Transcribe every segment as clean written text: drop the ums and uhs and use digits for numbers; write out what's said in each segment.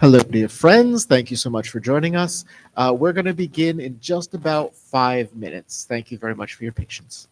Hello, dear friends. Thank you so much for joining us. We're going to begin in just about 5 minutes. Thank you very much for your patience.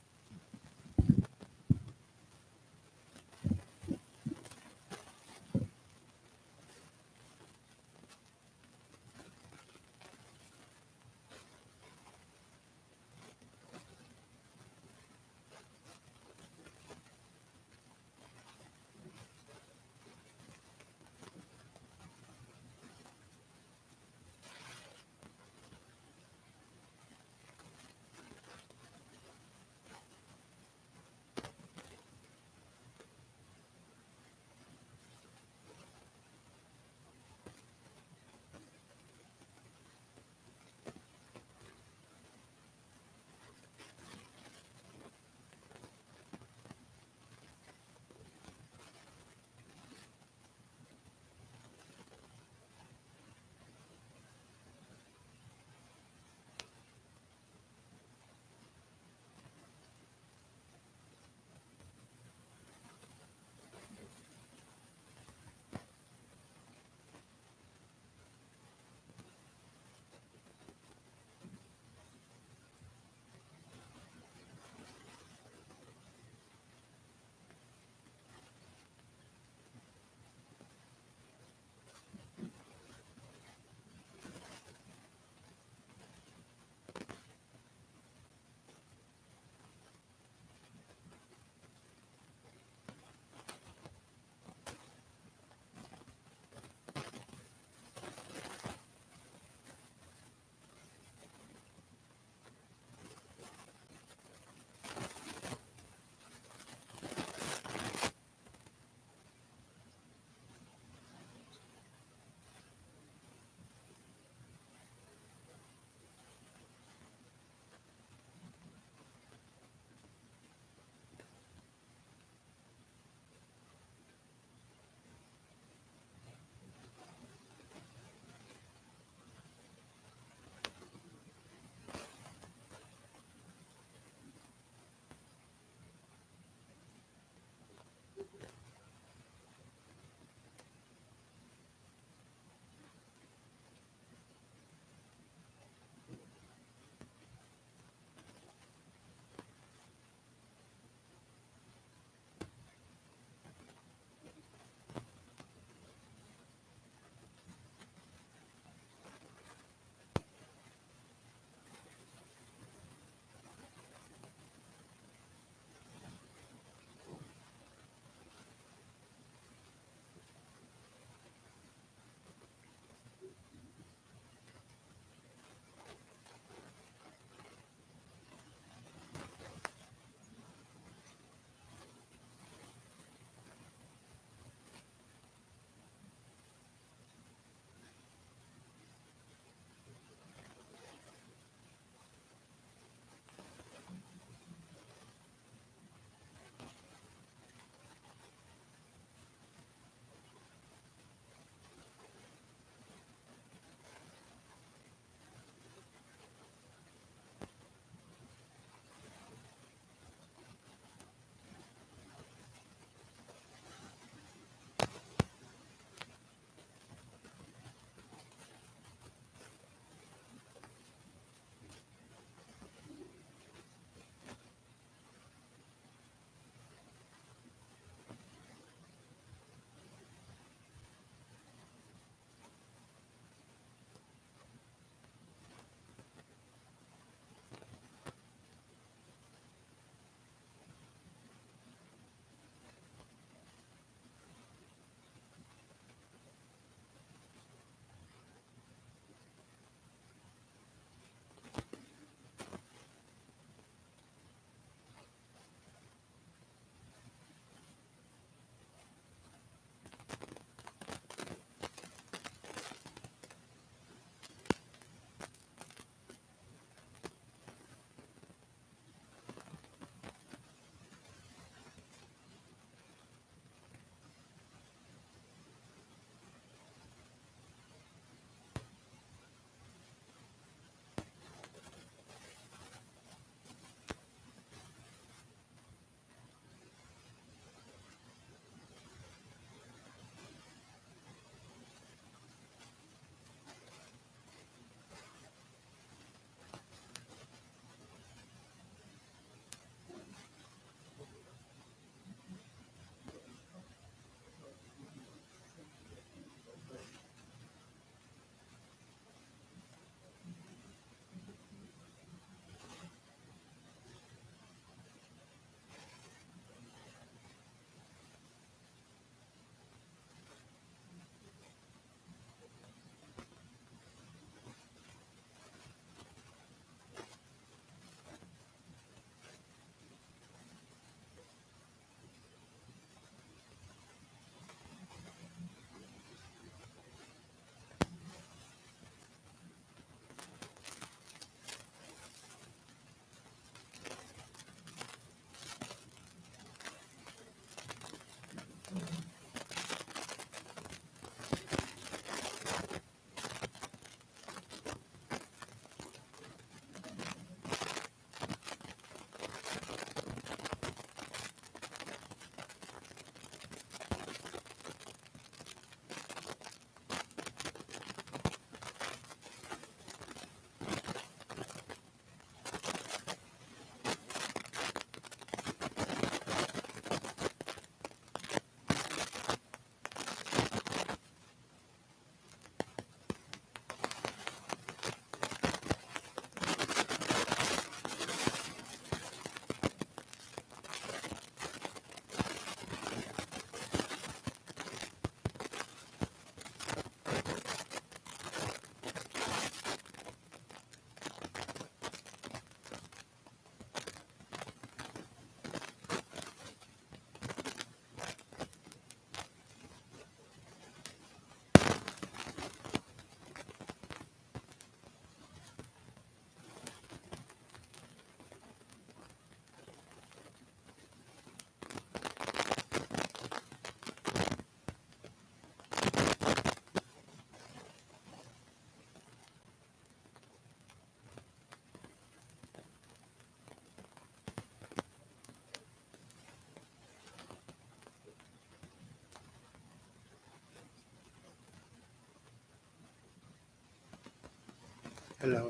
Hello.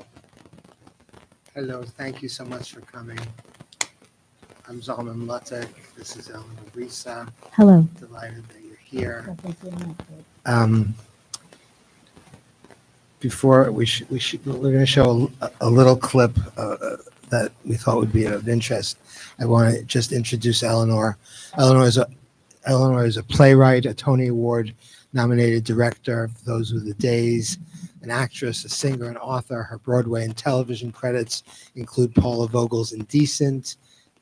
Hello. Thank you so much for coming. I'm Zalmen Mlotek. This is Eleanor Reissa. Hello. Delighted that you're here. Before we're going to show a little clip that we thought would be of interest. I want to just introduce Eleanor. Eleanor is a playwright, a Tony Award nominated director, Those Were the Days, an actress, a singer, and author. Her Broadway and television credits include Paula Vogel's Indecent,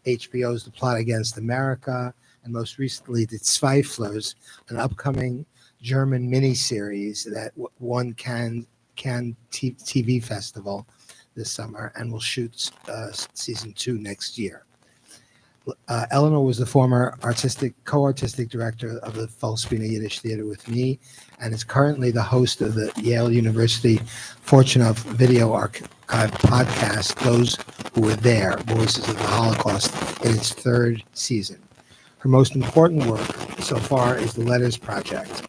HBO's The Plot Against America, and most recently The Zweiflers, an upcoming German miniseries that won Cannes TV Festival this summer and will shoot season 2 next year. Eleanor was the former co-artistic director of the Volksbühne Yiddish Theater with me, and is currently the host of the Yale University Fortunoff Video Archive podcast, Those Who Were There, Voices of the Holocaust, in its 3rd season. Her most important work so far is The Letters Project,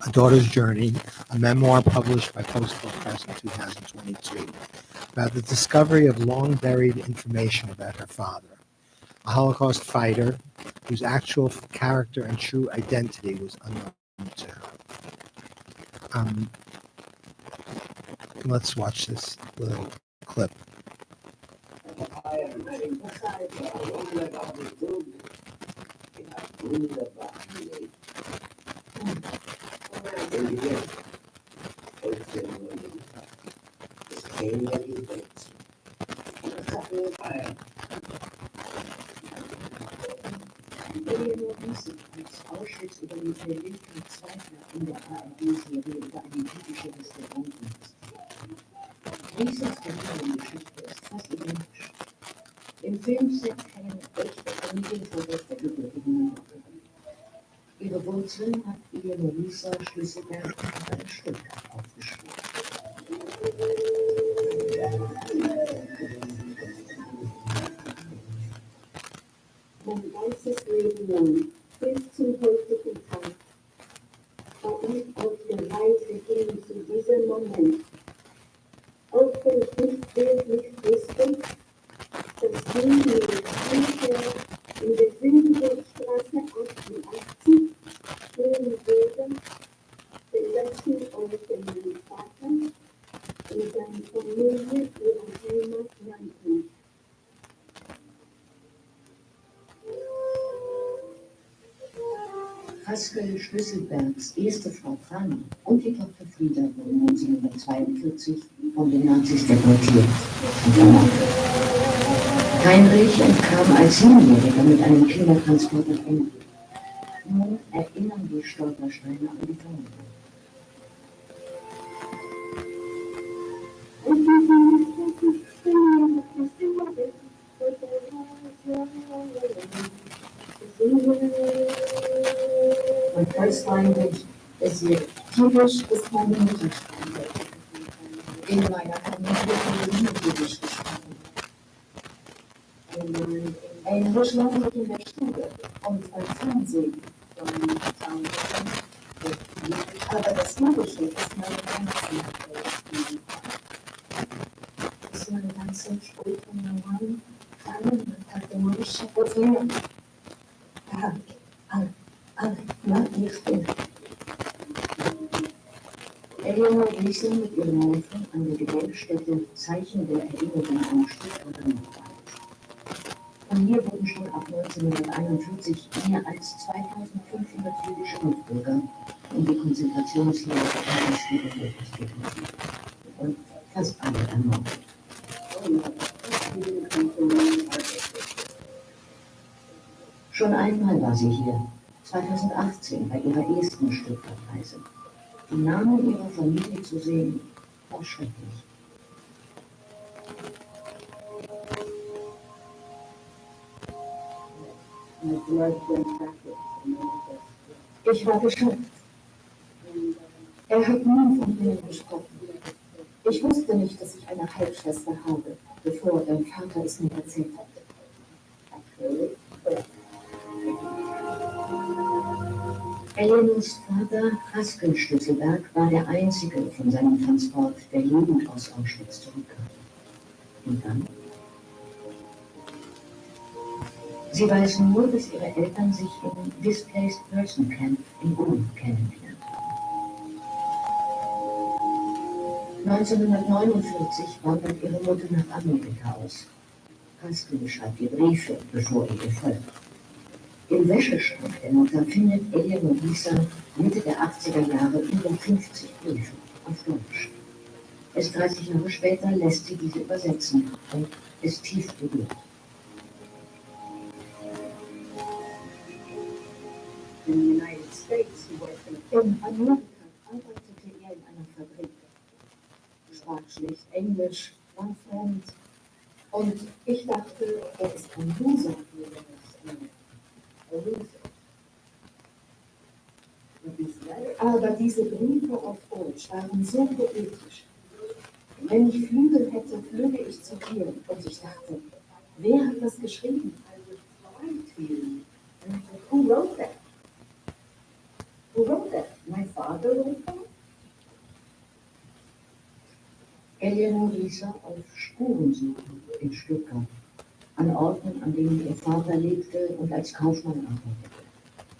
A Daughter's Journey, a memoir published by Postal Press in 2022, about the discovery of long-buried information about her father, a Holocaust fighter whose actual character and true identity was unknown to her. Let's watch this little clip. Eleanor Reissa als Auschwitz-Überlebende Zweifler in der ARD-Serie über eine jüdische Restaurantin. Reissas Familiengeschichte ist fast identisch. Im Filmset keine echte Familienverwirrte Gebürtigen. Ihre Wurzeln hat Eleanor Reissa Schlüsselberg auf eine Stuttgart aufgeschrieben. Mein ganzes Leben lang, bis zum heutigen Tag, war ich auf der Reise hin zu diesem Moment. Auch wenn ich nicht wirklich wusste, dass sie mir Bücher in der Sündenstraße 88 stehen würde, den letzten Ort, den mein Vater und seine Familie ihre Heimat nannten. Haskell Schlüsselbergs erste Frau Fanny und die Tochter Frieda wurden 1942 von den Nazis deportiert. Heinrich entkam als Siebenjähriger mit einem Kindertransport nach England. Nun erinnern die Stolpersteine an die Familie. My first language is Yiddish. English ist meine Muttersprache. In meiner Familie wurde nie Jiddisch gesprochen. Englisch lerne ich in der Schule und beim Fernsehen. Aber das Magische ist meine ganze ist meine ganze Sprache von meinem Mann. Hat der Mensch gesehen. Eleanor Reissa mit ihrem Neffen an der Gedenkstätte Zeichen der Erinnerung am Stuttgarter Mauerfall. Von hier wurden schon ab 1941 mehr als 2500 jüdische Mitbürger in die Konzentrationslager gebracht und fast alle ermordet. Schon einmal war sie hier, 2018 bei ihrer ersten Stuttgart-Reise. Die Namen ihrer Familie zu sehen, war schrecklich. Ich war geschockt. Er hat nie von ihnen gesprochen. Ich wusste nicht, dass ich eine Halbschwester habe, bevor dein Vater es mir erzählt hat. Eleanors Vater, Haskell Schlüsselberg, war der einzige von seinem Transport der Jugend aus Auschwitz zurückkam. Und dann? Sie weiß nur, dass ihre Eltern sich im Displaced Person Camp in Ulm kennengelernt haben. 1949 wandert ihre Mutter nach Amerika aus. Haskell schreibt ihr Briefe, bevor ihr folgt. Im Wäscheschrank der Mutter findet Eleanor Reissa Mitte der 80er Jahre über 50 Briefe auf Deutsch. Erst 30 Jahre später lässt sie diese übersetzen und ist tief berührt. In the United States, he worked in In Amerika arbeitete er in einer Fabrik, sprach schlecht Englisch, war fremd und ich dachte, er ist ein Loser. Aber diese Briefe auf Deutsch waren so poetisch. Wenn ich Flügel hätte, flüge ich zu dir. Und ich dachte, wer hat das geschrieben? Who wrote that? Who wrote that? My father wrote that? Eleanor Reissa auf Spurensuche in Stuttgart, an Orten, an denen ihr Vater lebte und als Kaufmann arbeitete,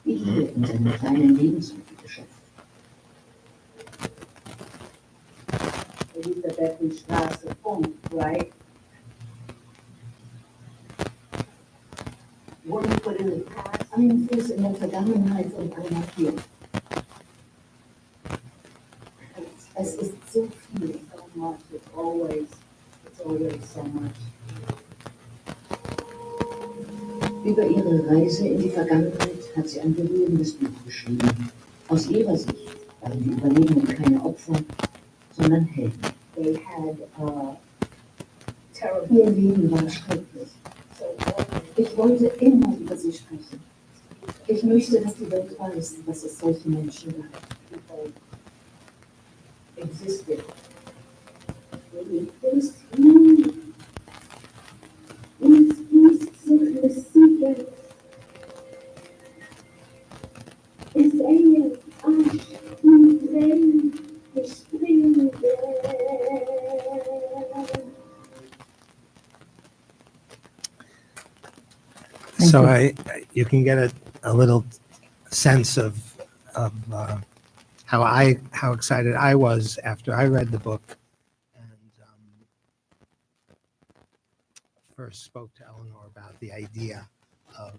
wie hier in seinem kleinen Lebensmittelgeschäft. Elisabethenstraße, right? One put in the past. Ein Fuß in der Vergangenheit und einer hier. Es ist so viel. So much, it's always so much. Über ihre Reise in die Vergangenheit hat sie ein berührendes Buch geschrieben. Aus ihrer Sicht waren die Überlebenden keine Opfer, sondern Helden. They had terrible. Ihr Leben war schrecklich. Ich wollte immer über sie sprechen. Ich möchte, dass die Welt weiß, dass es solche Menschen gab. Existed. It's you. It's the secret. Es ella, Asch und Wellen, ich springe. So you can get a little sense of how excited I was after I read the book and first spoke to Eleanor about the idea of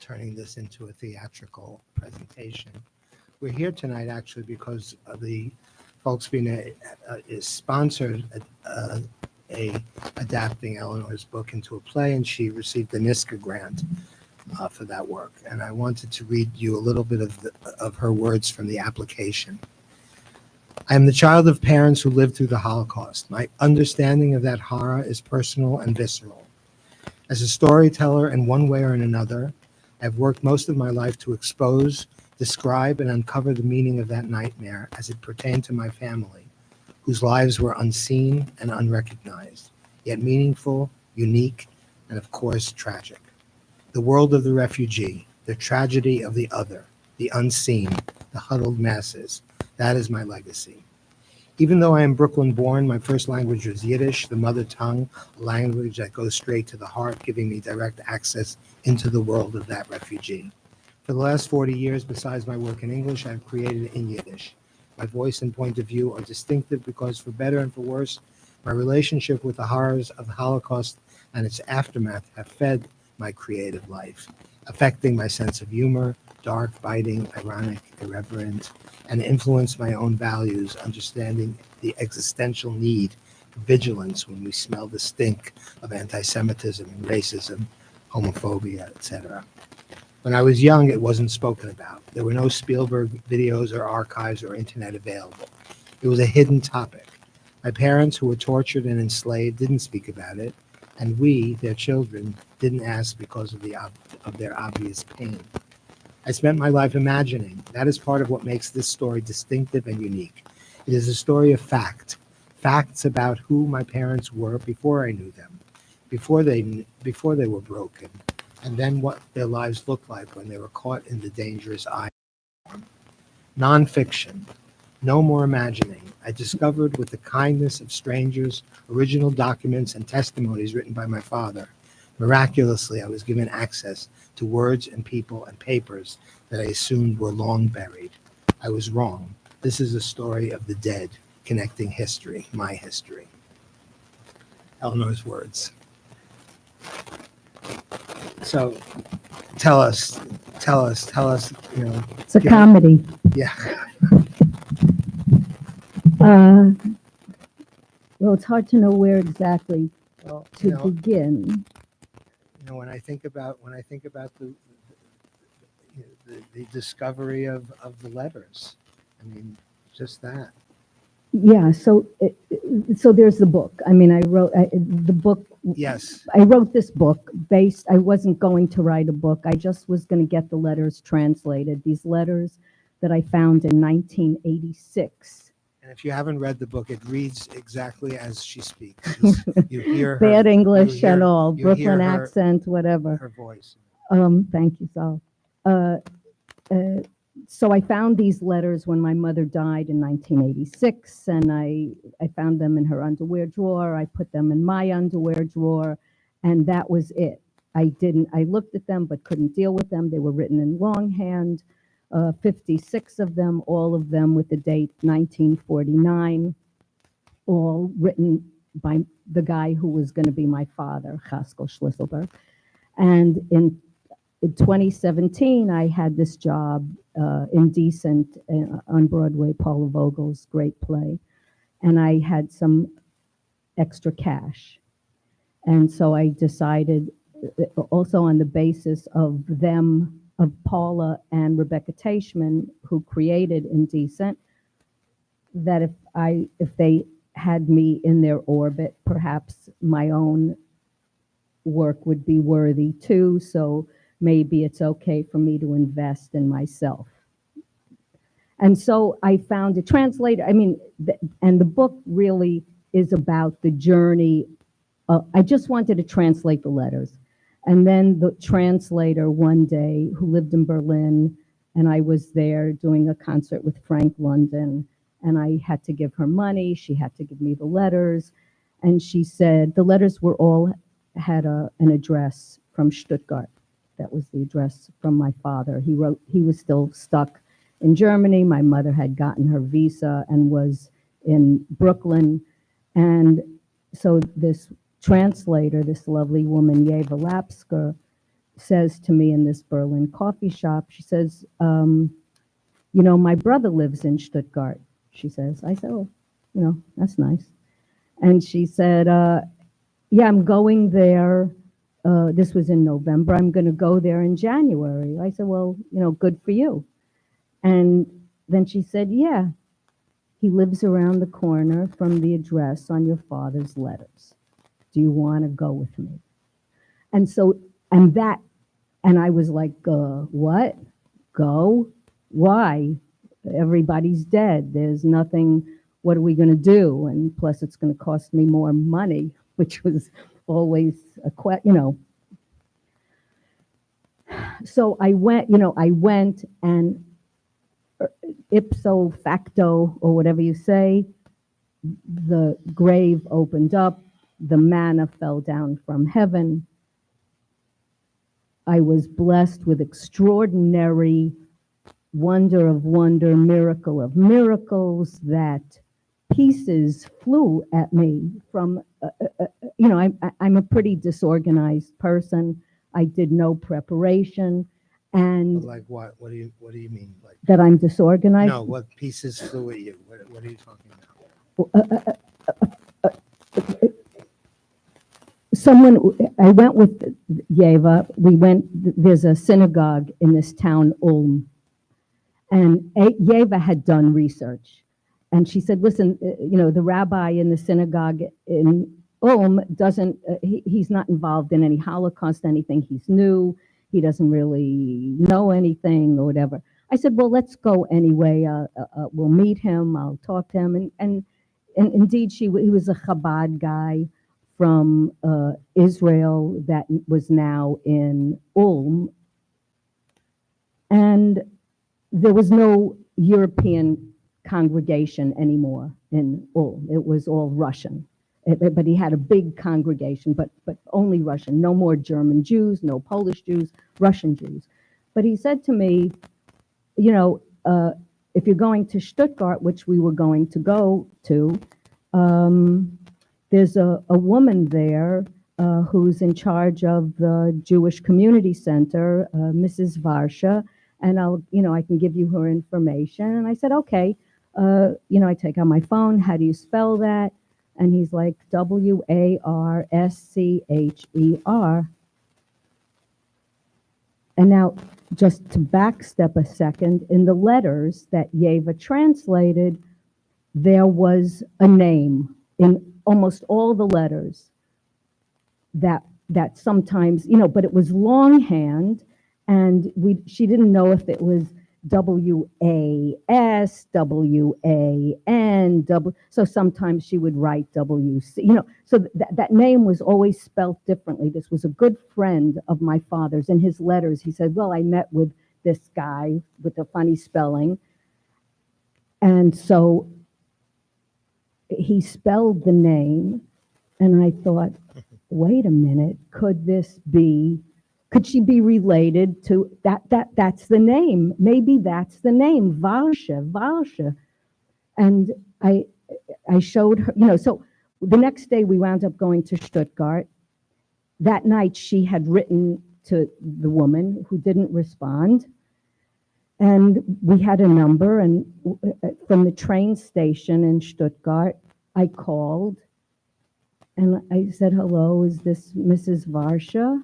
turning this into a theatrical presentation. We're here tonight actually because the Volksbühne is sponsored adapting Eleanor's book into a play, and she received the NYSCA grant for that work. And I wanted to read you a little bit of her words from the application. I am the child of parents who lived through the Holocaust. My understanding of that horror is personal and visceral. As a storyteller, in one way or in another, I've worked most of my life to expose, describe, and uncover the meaning of that nightmare as it pertained to my family, whose lives were unseen and unrecognized, yet meaningful, unique, and of course, tragic. The world of the refugee, the tragedy of the other, the unseen, the huddled masses, that is my legacy. Even though I am Brooklyn born, my first language was Yiddish, the mother tongue, a language that goes straight to the heart, giving me direct access into the world of that refugee. For the last 40 years, besides my work in English, I've created in Yiddish. My voice and point of view are distinctive because, for better and for worse, my relationship with the horrors of the Holocaust and its aftermath have fed my creative life, affecting my sense of humor, dark, biting, ironic, irreverent, and influenced my own values, understanding the existential need for vigilance when we smell the stink of anti-Semitism and racism, homophobia, etc. When I was young, it wasn't spoken about. There were no Spielberg videos or archives or internet available. It was a hidden topic. My parents, who were tortured and enslaved, didn't speak about it, and we, their children, didn't ask because of their obvious pain. I spent my life imagining. That is part of what makes this story distinctive and unique. It is a story of facts about who my parents were before I knew them, before they were broken, and then what their lives looked like when they were caught in the dangerous eye. Nonfiction. No more imagining. I discovered with the kindness of strangers original documents and testimonies written by my father. Miraculously, I was given access to words and people and papers that I assumed were long buried. I was wrong. This is a story of the dead, connecting history, my history. Eleanor's words. So tell us, It's a Yeah. comedy. yeah. Well, it's hard to know where exactly Well, to begin. when I think about the discovery of the letters, I mean, just that. Yeah, so there's the book. I mean, the book. Yes. I wrote this book I wasn't going to write a book. I just was going to get the letters translated. These letters that I found in 1986. And if you haven't read the book, it reads exactly as she speaks. You hear her. Bad English you hear- and all, you hear Brooklyn her- accent, whatever. Her voice. Thank you, Zal. So I found these letters when my mother died in 1986, and I found them in her underwear drawer. I put them in my underwear drawer, and that was it. I looked at them but couldn't deal with them. They were written in longhand, 56 of them, all of them with the date 1949, all written by the guy who was going to be my father, Haskell Schlisselberg. And in 2017, I had this job Indecent on Broadway, Paula Vogel's great play, and I had some extra cash. And so I decided, also on the basis of them, of Paula and Rebecca Teichman, who created Indecent, that if they had me in their orbit, perhaps my own work would be worthy too. So maybe it's okay for me to invest in myself. And so I found a translator. I mean, and the book really is about the journey. I just wanted to translate the letters. And then the translator one day, who lived in Berlin, and I was there doing a concert with Frank London, and I had to give her money. She had to give me the letters. And she said, the letters were all had an address from Stuttgart. That was the address from my father. He was still stuck in Germany. My mother had gotten her visa and was in Brooklyn. And so this translator, this lovely woman, Yeva Lapsker, says to me in this Berlin coffee shop, she says, my brother lives in Stuttgart, she says. I said, oh, that's nice. And she said, yeah, I'm going there. This was in November. I'm going to go there in January. I said, well, good for you. And then she said, yeah, he lives around the corner from the address on your father's letters. Do you want to go with me? And so, and I was like, what? Go? Why? Everybody's dead. There's nothing. What are we going to do? And plus, it's going to cost me more money, which was always a question, So I went, and ipso facto, or whatever you say, the grave opened up, the manna fell down from heaven. I was blessed with extraordinary wonder of wonder, miracle of miracles, that pieces flew at me from, I'm a pretty disorganized person. I did no preparation. And Like what? What do you mean? Like that I'm disorganized? No, what pieces flew at you? What are you talking about? I went with Yeva. There's a synagogue in this town, Ulm. And Yeva had done research. And she said, listen, the rabbi in the synagogue in Ulm he's not involved in any Holocaust, anything. He's new. He doesn't really know anything or whatever. I said, well, let's go anyway. We'll meet him. I'll talk to him. And indeed, he was a Chabad guy from Israel that was now in Ulm. And there was no European congregation anymore in Ulm. It was all Russian. But he had a big congregation, but only Russian. No more German Jews, no Polish Jews, Russian Jews. But he said to me, you know, if you're going to Stuttgart, which we were going to go to, there's a woman there who's in charge of the Jewish Community Center, Mrs. Varsha, and I can give you her information. And I said, okay. I take out my phone. How do you spell that? And he's like, Warschcher. And now, just to backstep a second, in the letters that Yeva translated, there was a name in almost all the letters that sometimes, but it was longhand, and she didn't know if it was W-A-S, W-A-N, so sometimes she would write W-C, so that name was always spelt differently. This was a good friend of my father's. In his letters, he said, well, I met with this guy with a funny spelling, and so he spelled the name, and I thought, wait a minute, could she be related to that's the name. Maybe that's the name, Varsha. And I showed her, so the next day we wound up going to Stuttgart. That night she had written to the woman who didn't respond. And we had a number, and from the train station in Stuttgart, I called and I said, hello, is this Mrs. Varsha?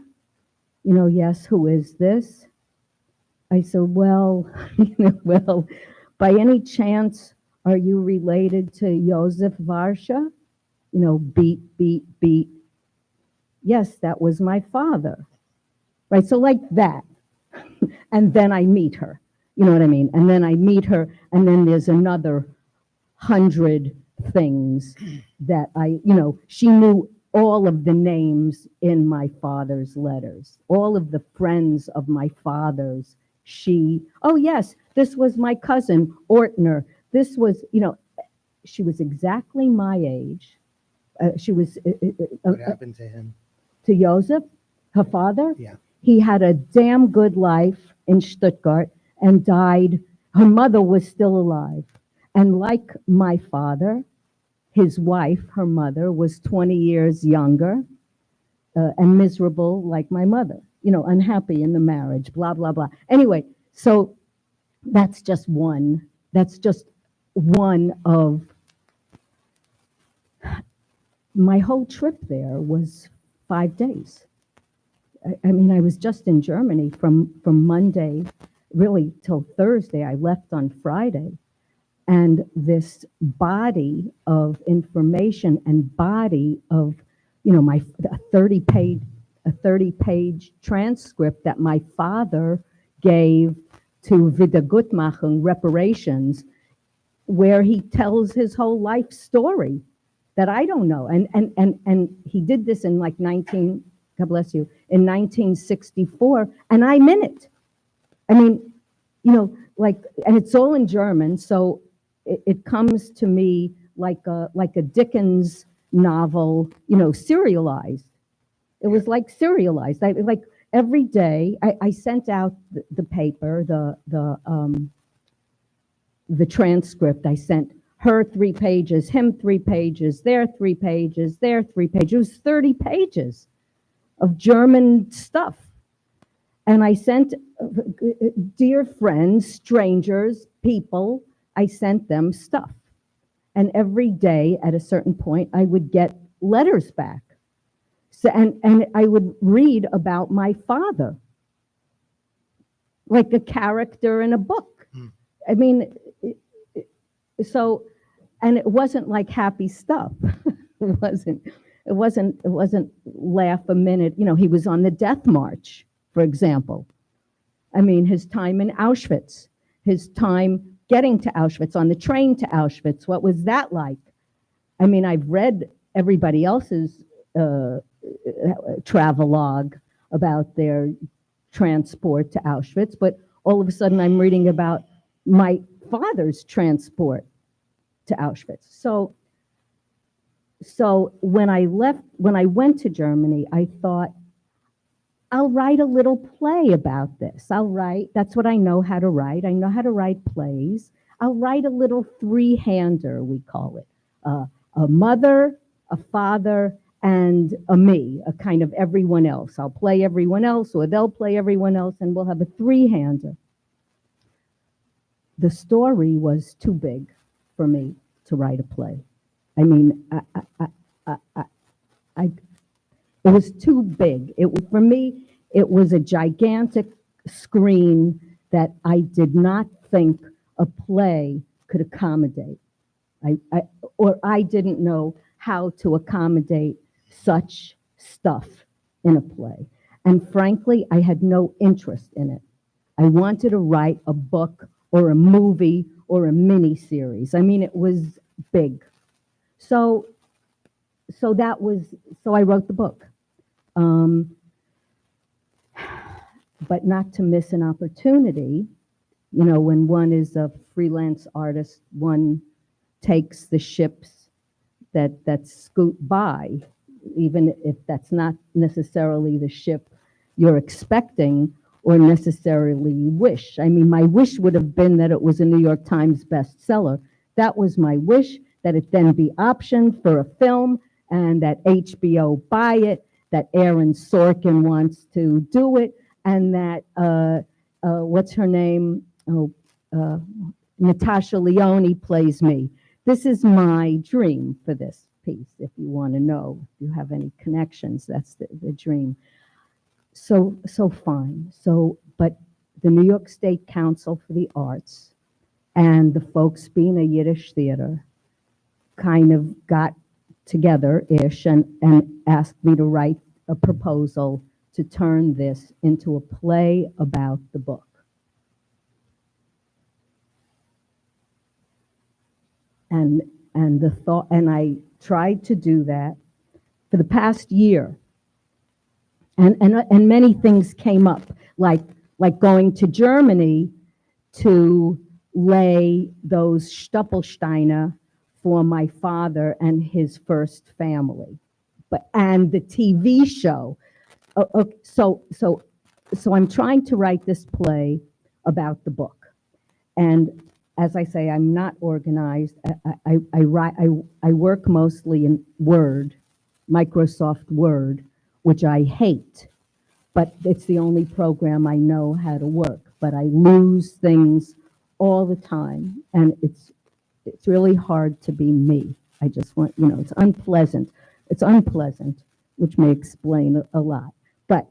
Yes, who is this? I said, well, by any chance, are you related to Joseph Varsha? Beat, beat, beat. Yes, that was my father. Right, so like that. And then I meet her, you know what I mean? And then I meet her, and then there's another 100 things that she knew all of the names in my father's letters, all of the friends of my father's. Oh yes, this was my cousin, Ortner. This was, she was exactly my age. She was. What happened to him? To Joseph, her father? Yeah. He had a damn good life in Stuttgart and died. Her mother was still alive. And like my father, his wife, her mother, was 20 years younger and miserable like my mother, unhappy in the marriage, blah, blah, blah. Anyway, so that's just one of, my whole trip there was 5 days. I mean, I was just in Germany from Monday, really till Thursday. I left on Friday. And this body of information and body of, a 30-page transcript that my father gave to Wiedergutmachung, reparations, where he tells his whole life story that I don't know. And he did this in like God bless you, in 1964, and I'm in it. I mean, and it's all in German, so it comes to me like a Dickens novel, serialized. It was like serialized. Like every day, I sent out the paper, the transcript. I sent her 3 pages, him 3 pages, there 3 pages, there 3 pages. It was 30 pages of German stuff. And I sent dear friends, strangers, people, I sent them stuff. And every day at a certain point, I would get letters back. So, and I would read about my father, like a character in a book. I mean, so, and it wasn't like happy stuff. It wasn't laugh a minute. He was on the death march, for example. I mean, his time in Auschwitz, his time getting to Auschwitz, on the train to Auschwitz, what was that like? I mean, I've read everybody else's travelogue about their transport to Auschwitz, but all of a sudden I'm reading about my father's transport to Auschwitz. So when I went to Germany, I thought, I'll write a little play about this. That's what I know how to write. I know how to write plays. I'll write a little three-hander, we call it. A mother, a father, and a me, a kind of everyone else. I'll play everyone else, or they'll play everyone else, and we'll have a three-hander. The story was too big for me to write a play. I mean, it was too big. For me, it was a gigantic screen that I did not think a play could accommodate. I didn't know how to accommodate such stuff in a play. And frankly, I had no interest in it. I wanted to write a book or a movie or a mini series. I mean, it was big. So I wrote the book. But not to miss an opportunity, you know, when one is a freelance artist, one takes the ships that scoot by, even if that's not necessarily the ship you're expecting or necessarily wish. I mean, my wish would have been that it was a New York Times bestseller. That was my wish, that it then be optioned for a film and that HBO buy it, that Aaron Sorkin wants to do it, and that, what's her name? Natasha Lyonne plays me. This is my dream for this piece, if you want to know, if you have any connections, that's the dream. So fine. But the New York State Council for the Arts and the folks being a Yiddish theater kind of got together-ish and asked me to write a proposal to turn this into a play about the book. And I tried to do that for the past year. And many things came up, like going to Germany to lay those Stoppelsteine for my father and his first family, and the TV show. So I'm trying to write this play about the book, and as I say, I'm not organized. I work mostly in Word, Microsoft Word, which I hate, but it's the only program I know how to work. But I lose things all the time, and it's really hard to be me. I just want, you know, it's unpleasant. It's unpleasant, which may explain a lot. But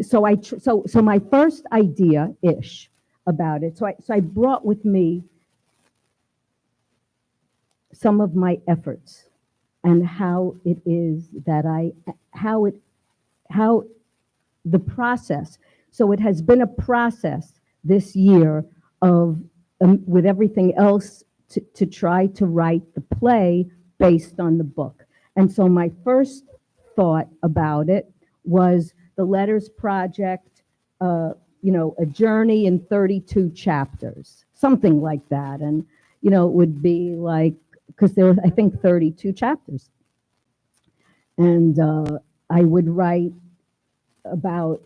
so my first idea-ish about it. So I brought with me some of my efforts and how it is that how the process. So it has been a process this year of with everything else to try to write the play based on the book. And so my first thought about it was the Letters Project, you know, a journey in 32 chapters, something like that. And, you know, it would be like, because there were, I think, 32 chapters. And I would write about,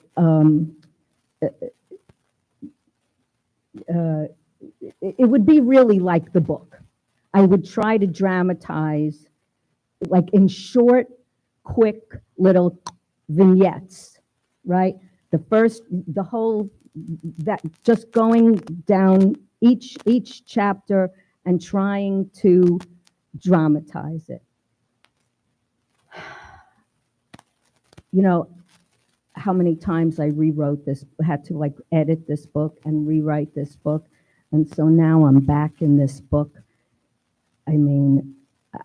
it would be really like the book. I would try to dramatize, like in short, quick little vignettes, right? The whole, that just going down each chapter and trying to dramatize it. You know, how many times I rewrote this, had to like edit this book and rewrite this book. And so now I'm back in this book. I mean,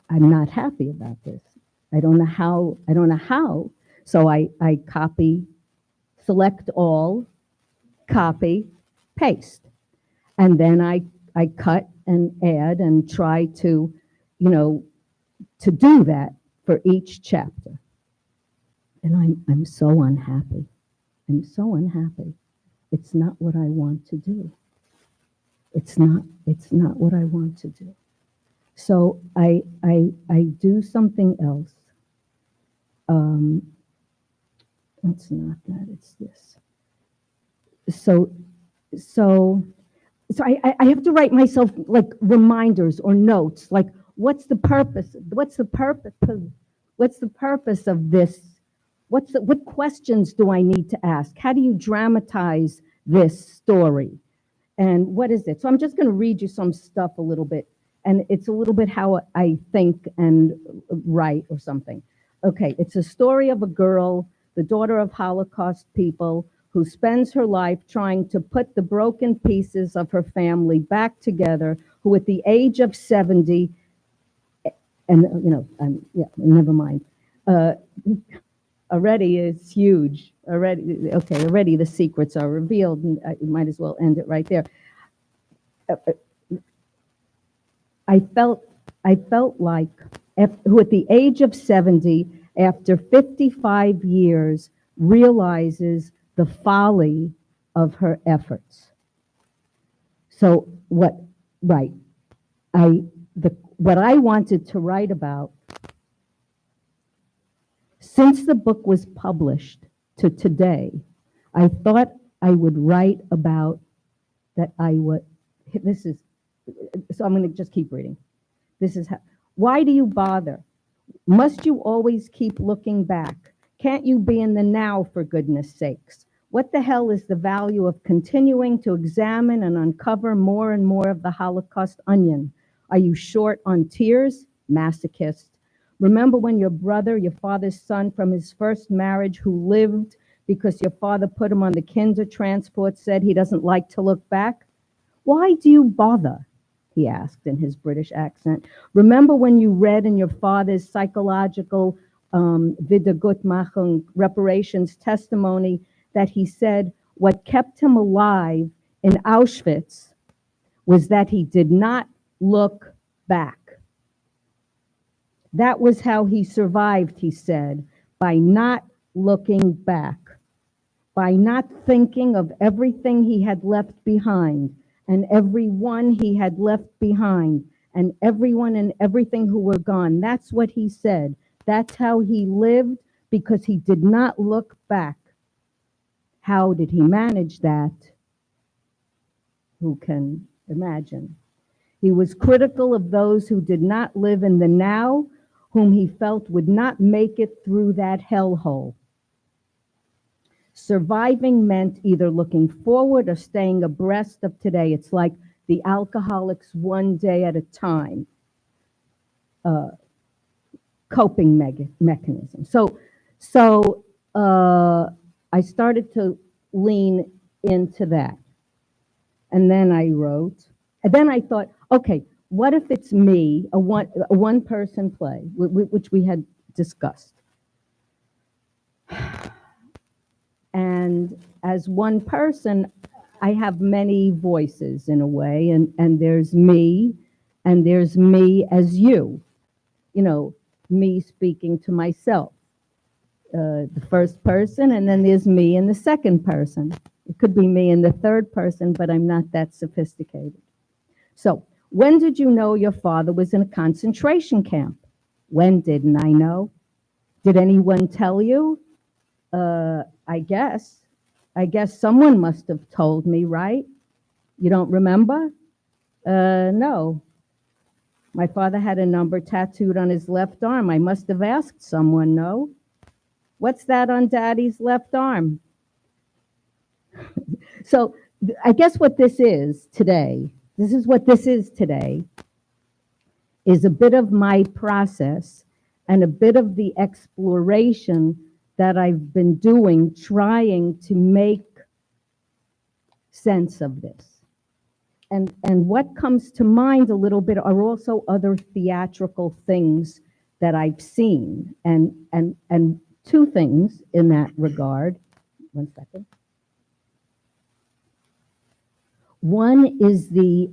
I'm not happy about this. I don't know how. So I copy, select all, copy, paste. And then I cut and add and try to, you know, to do that for each chapter. And I'm so unhappy. I'm so unhappy. It's not what I want to do. It's not what I want to do. So I do something else. It's not that, it's this. So I have to write myself like reminders or notes, like what's the purpose? What's the purpose of this? What questions do I need to ask? How do you dramatize this story? And what is it? So I'm just going to read you some stuff a little bit, and it's a little bit how I think and write or something. Okay, it's a story of a girl, the daughter of Holocaust people, who spends her life trying to put the broken pieces of her family back together, who at the age of 70, and never mind. Already it's huge. Already the secrets are revealed, and I might as well end it right there. I felt like who at the age of 70, after 55 years, realizes the folly of her efforts. So what I wanted to write about, since the book was published to today, I thought I would write about that so I'm going to just keep reading. Why do you bother? Must you always keep looking back? Can't you be in the now, for goodness sakes? What the hell is the value of continuing to examine and uncover more and more of the Holocaust onion? Are you short on tears? Masochist. Remember when your brother, your father's son from his first marriage, who lived because your father put him on the Kinder transport, said he doesn't like to look back? Why do you bother? He asked in his British accent. Remember when you read in your father's psychological Wiedergutmachung reparations testimony that he said what kept him alive in Auschwitz was that he did not look back. That was how he survived, he said, by not looking back, by not thinking of everything he had left behind, and everyone he had left behind, and everyone and everything who were gone. That's what he said. That's how he lived, because he did not look back. How did he manage that? Who can imagine? He was critical of those who did not live in the now, whom he felt would not make it through that hellhole. Surviving meant either looking forward or staying abreast of today. It's like the alcoholics one day at a time coping mechanism. So I started to lean into that. And then I wrote, and then I thought, okay, what if it's me, a one-person play, which we had discussed. And as one person, I have many voices in a way, and there's me, and there's me as you, me speaking to myself, the first person, and then there's me in the second person. It could be me in the third person, but I'm not that sophisticated. So, when did you know your father was in a concentration camp? When didn't I know? Did anyone tell you? I guess someone must have told me, right? You don't remember? No. My father had a number tattooed on his left arm. I must have asked someone, no? What's that on Daddy's left arm? So I guess what this is today, is a bit of my process and a bit of the exploration that I've been doing, trying to make sense of this. And what comes to mind a little bit are also other theatrical things that I've seen, and two things in that regard. One second. One is the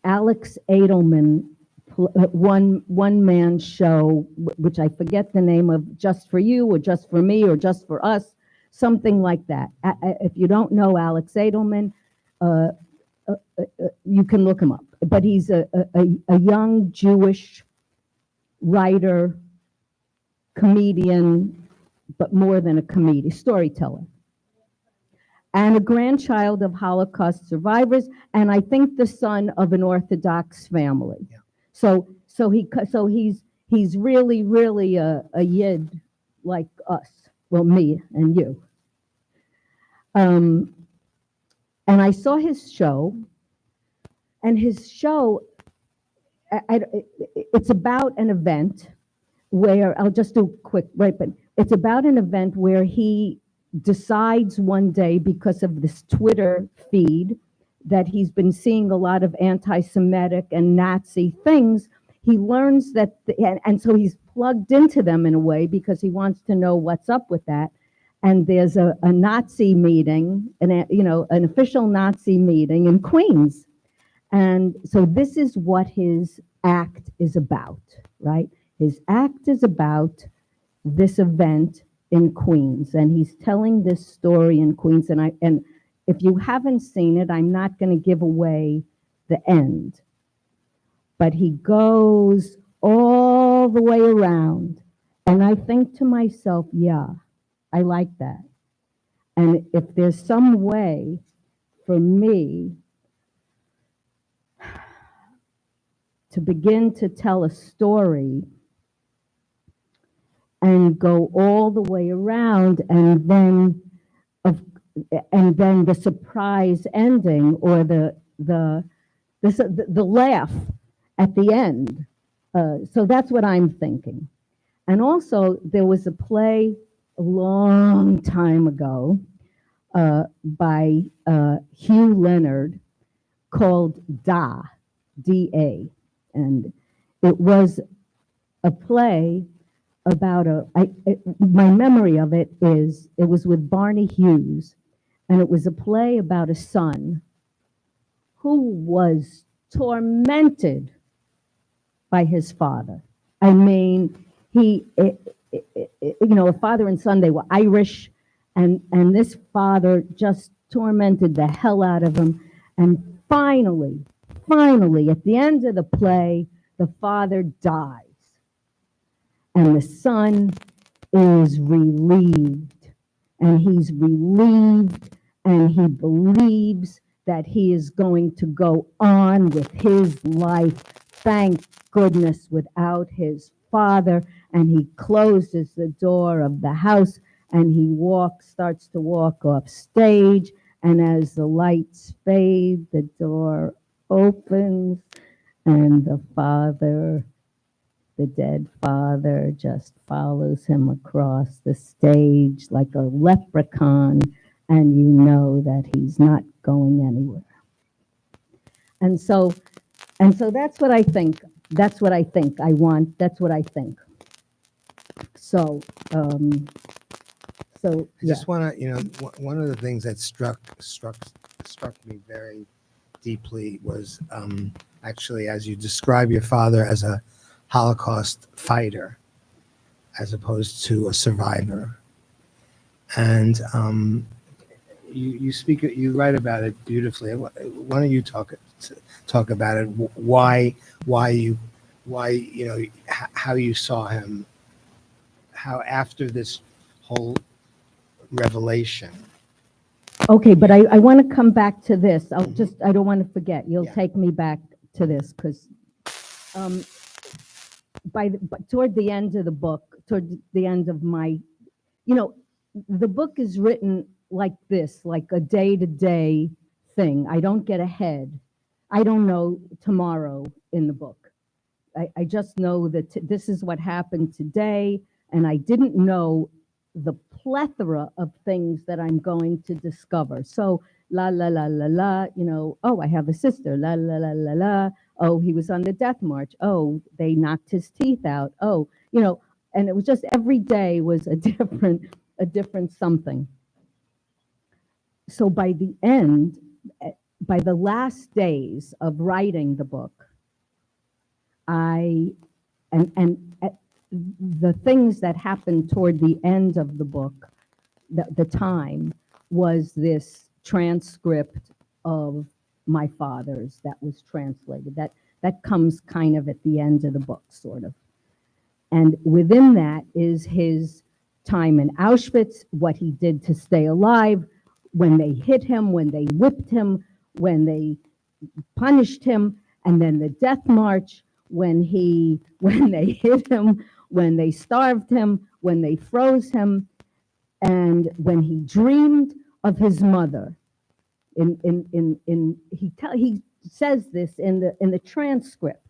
Alex Edelman one man show, which I forget the name of, Just for You or Just for Me or Just for Us, something like that. If you don't know Alex Edelman, you can look him up. But he's a young Jewish writer, comedian, but more than a comedian, storyteller, and a grandchild of Holocaust survivors, and I think the son of an Orthodox family. Yeah. So he's really a Yid like us, well, me and you. And I saw his show, and his show, it's about an event where, I'll just do quick, right, but it's about an event where he decides one day, because of this Twitter feed, that he's been seeing a lot of anti-Semitic and Nazi things. He learns that, and so he's plugged into them in a way because he wants to know what's up with that. And there's a Nazi meeting, an official Nazi meeting in Queens. And so this is what his act is about, right? His act is about this event in Queens, and he's telling this story in Queens. And if you haven't seen it, I'm not going to give away the end. But he goes all the way around, and I think to myself, yeah, I like that. And if there's some way for me to begin to tell a story and go all the way around, and then the surprise ending, or the laugh at the end. So that's what I'm thinking. And also, there was a play a long time ago by Hugh Leonard called Da, D-A. And it was a play about my memory of it is, it was with Barney Hughes, and it was a play about a son who was tormented by his father. I mean, a father and son, they were Irish, and this father just tormented the hell out of him. And finally, at the end of the play, the father dies. And the son is relieved. And he's relieved, and he believes that he is going to go on with his life, thank goodness, without his father. And he closes the door of the house, and he starts to walk off stage. And as the lights fade, the door opens, and the dead father, just follows him across the stage like a leprechaun, and you know that he's not going anywhere. And so that's what I think. That's what I think I want. That's what I think. So, I just want to, one of the things that struck me very deeply was actually, as you describe your father as a Holocaust fighter, as opposed to a survivor, and you write about it beautifully. Why don't you talk about it? Why how you saw him, how after this whole revelation. okay, but I want to come back to this. I don't want to forget. You'll take me back to this, because toward the end of the book, toward the end of my, the book is written like this, like a day-to-day thing. I don't get ahead. I don't know tomorrow in the book. I just know that this is what happened today, and I didn't know the plethora of things that I'm going to discover. So la la la la la, oh, I have a sister, la la la la la. Oh, he was on the death march. Oh, they knocked his teeth out. Oh, and it was just every day was a different something. So by the end, by the last days of writing the book, I, and the things that happened toward the end of the book, the time, was this transcript of my father's that was translated. That comes kind of at the end of the book, sort of. And within that is his time in Auschwitz, what he did to stay alive, when they hit him, when they whipped him, when they punished him, and then the death march, when they hit him, when they starved him, when they froze him, and when he dreamed of his mother. He says this in the transcript.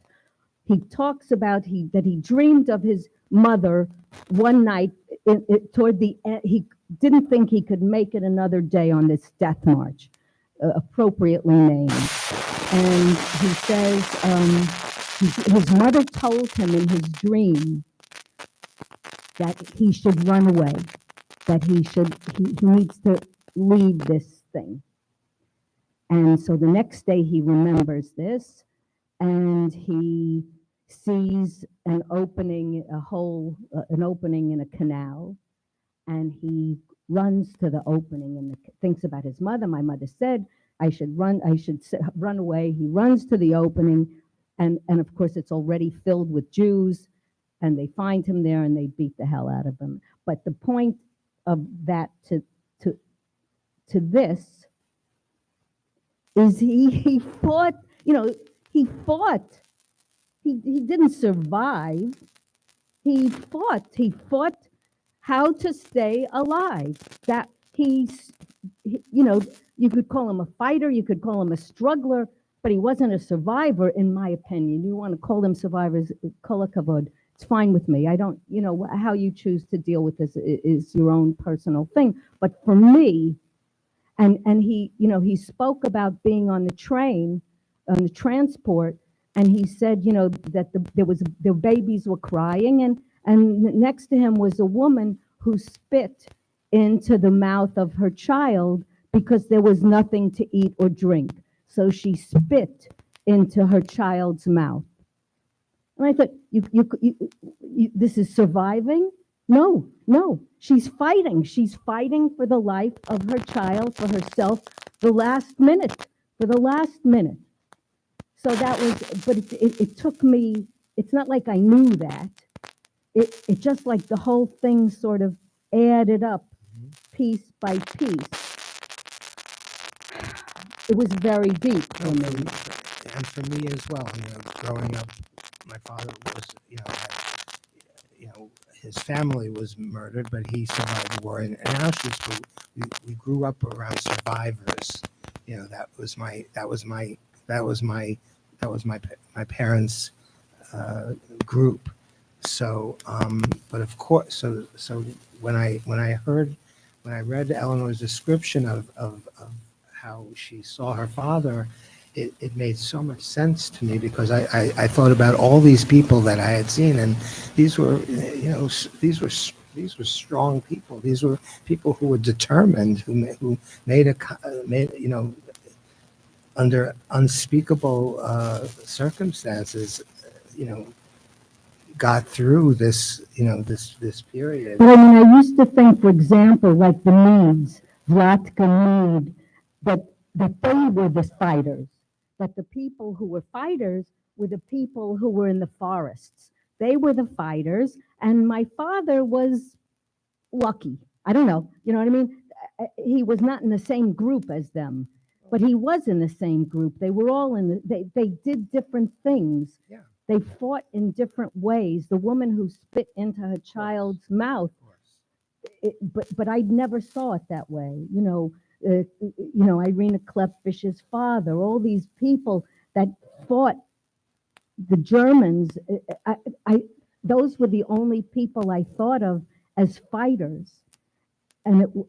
He talks about that he dreamed of his mother one night toward the end. He didn't think he could make it another day on this death march, appropriately named. And he says his mother told him in his dream that he should run away, that he needs to leave this thing. And so the next day he remembers this, and he sees an opening, an opening in a canal, and he runs to the opening and thinks about his mother. My mother said I should run away. He runs to the opening, and of course it's already filled with Jews, and they find him there and they beat the hell out of him. But the point of that to this is he fought, he fought. He didn't survive. He fought how to stay alive. That you could call him a fighter, you could call him a struggler, but he wasn't a survivor, in my opinion. You want to call them survivors, kol hakavod. It's fine with me. I don't, how you choose to deal with this is your own personal thing. But for me, and he, he spoke about being on the train, on the transport, and he said, that the babies were crying, and next to him was a woman who spit into the mouth of her child because there was nothing to eat or drink. So she spit into her child's mouth. And I thought, this is surviving? No, she's fighting. She's fighting for the life of her child, for herself, for the last minute. So that was, but it took me, it's not like I knew that. It just like the whole thing sort of added up piece by piece. It was very deep for me. And for me as well, growing up, my father was, his family was murdered, but he survived the war in Auschwitz. We grew up around survivors. That was my parents' group. So, but of course, so when I read Eleanor's description of how she saw her father, it made so much sense to me, because I thought about all these people that I had seen, and these were strong people. These were people who were determined, who made under unspeakable circumstances, got through this, this period. But I used to think, for example, like the Meads, Vlatka Mead, that they were the fighters, that the people who were fighters were the people who were in the forests. They were the fighters, and my father was lucky. I don't know, you know what I mean? He was not in the same group as them, but he was in the same group. They were all they did different things. Yeah. They fought in different ways. The woman who spit into her child's mouth, but I never saw it that way. Irina Klepfish's father, all these people that fought the Germans. Those were the only people I thought of as fighters, and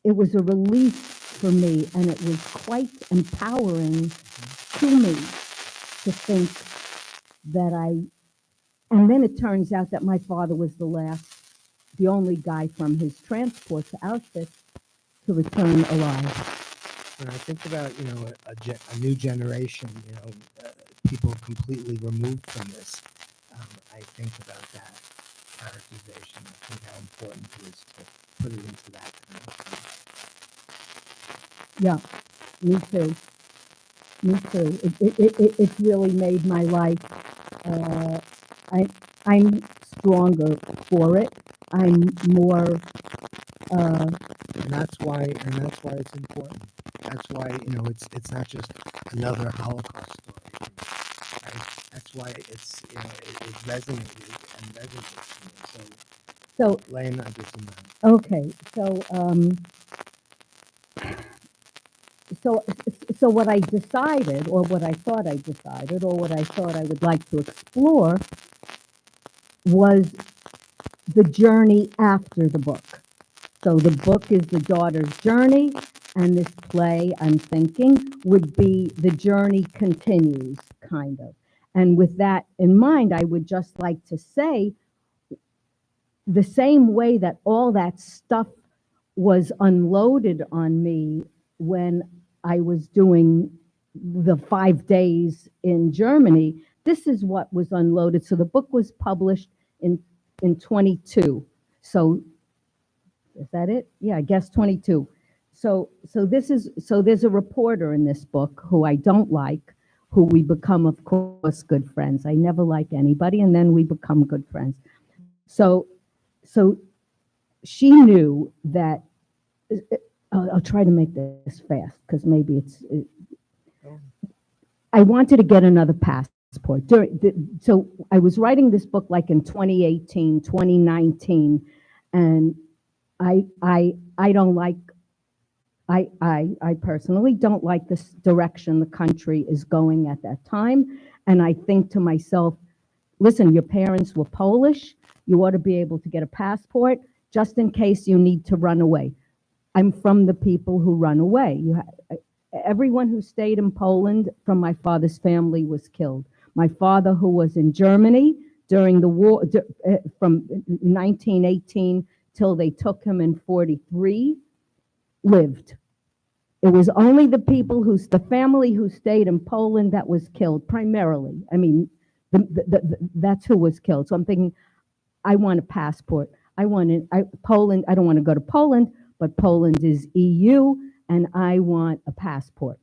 it was a relief for me, and it was quite empowering to me to think that and then it turns out that my father was the only guy from his transport to Auschwitz to return alive. When I think about, a new generation, people completely removed from this, I think about that characterization. I think how important it is to put it into that kind of Yeah, me too. Me too. It's really made my life. Uh, I'm stronger for it. I'm more. and that's why it's important. That's why, it's not just another Holocaust story, right? That's why it's, it resonated and resonates to me. So So, Lane, I just in that. okay. So so what I decided, or what I thought I decided, or what I thought I would like to explore was the journey after the book. So the book is the daughter's journey, and this play, I'm thinking, would be the journey continues, kind of. And with that in mind, I would just like to say the same way that all that stuff was unloaded on me when I was doing the 5 days in Germany, this is what was unloaded. So the book was published in 22. So is that it? Yeah, I guess 22. So there's a reporter in this book who I don't like, who we become, of course, good friends. I never like anybody, and then we become good friends. So she knew that. I'll try to make this fast because maybe I wanted to get another passport. So I was writing this book like in 2018, 2019, and I don't like. I personally don't like this direction the country is going at that time, and I think to myself, listen, your parents were Polish. You ought to be able to get a passport just in case you need to run away. I'm from the people who run away. Everyone who stayed in Poland from my father's family was killed. My father, who was in Germany during the war, from 1918 till they took him in 43, lived. It was only the family who stayed in Poland that was killed, primarily. I mean, that's who was killed. So I'm thinking, I want a passport. Poland. I don't want to go to Poland, but Poland is EU, and I want a passport.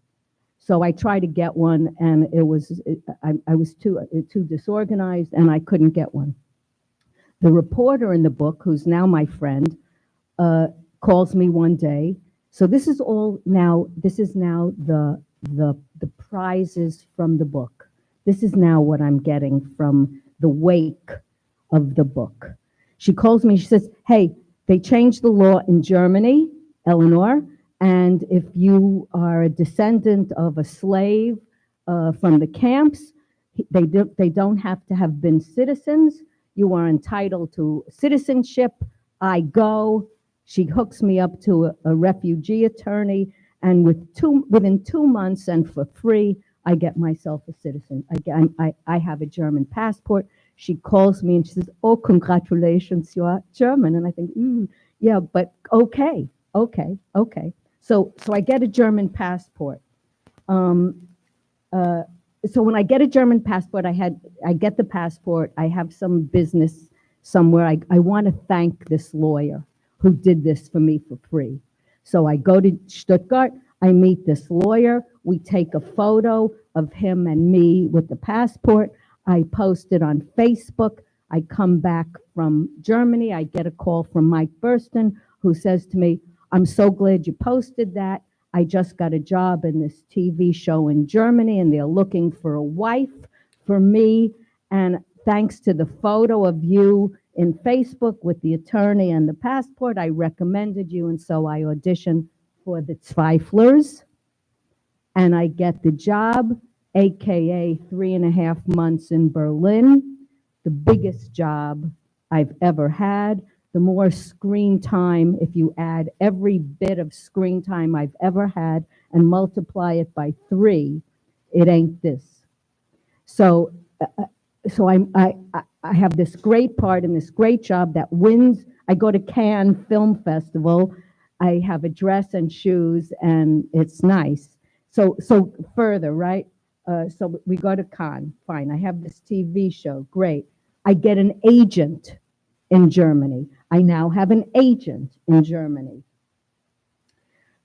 So I tried to get one, and I was too disorganized, and I couldn't get one. The reporter in the book, who's now my friend, calls me one day. So this is now the prizes from the book. This is now what I'm getting from the wake of the book. She calls me, she says, hey, they changed the law in Germany, Eleanor, and if you are a descendant of a slave from the camps, they don't have to have been citizens. You are entitled to citizenship. I go. She hooks me up to a refugee attorney, and within 2 months and for free, I get myself a citizen. I have a German passport. She calls me and she says, oh, congratulations, you are German. And I think, yeah, but okay. So I get a German passport. So when I get a German passport, I get the passport. I have some business somewhere. I want to thank this lawyer who did this for me for free. So I go to Stuttgart. I meet this lawyer. We take a photo of him and me with the passport. I post it on Facebook. I come back from Germany. I get a call from Mike Burston, who says to me, I'm so glad you posted that. I just got a job in this TV show in Germany, and they're looking for a wife for me. And thanks to the photo of you in Facebook with the attorney and the passport, I recommended you. And so I auditioned for the Zweiflers, and I get the job, AKA 3.5 months in Berlin, the biggest job I've ever had. The more screen time, if you add every bit of screen time I've ever had and multiply it by 3, it ain't this. So I have this great part in this great job that wins. I go to Cannes Film Festival. I have a dress and shoes, and it's nice. So further, right? So we go to Cannes, fine. I have this TV show, great. I get an agent in Germany. I now have an agent in Germany.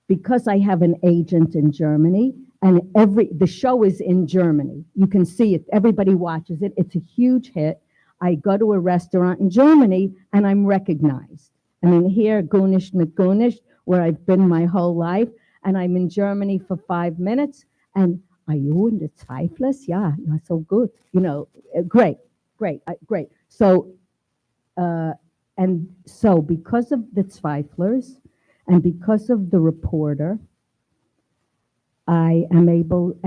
Because I have an agent in Germany, and the show is in Germany. You can see it, everybody watches it. It's a huge hit. I go to a restaurant in Germany and I'm recognized. I mean, here, Gunisht mit Gunisht, where I've been my whole life, and I'm in Germany for 5 minutes, and are you in the Zweiflers? Yeah, you're so good. You know, great. So, and so because of the Zweiflers and because of the reporter, I am able,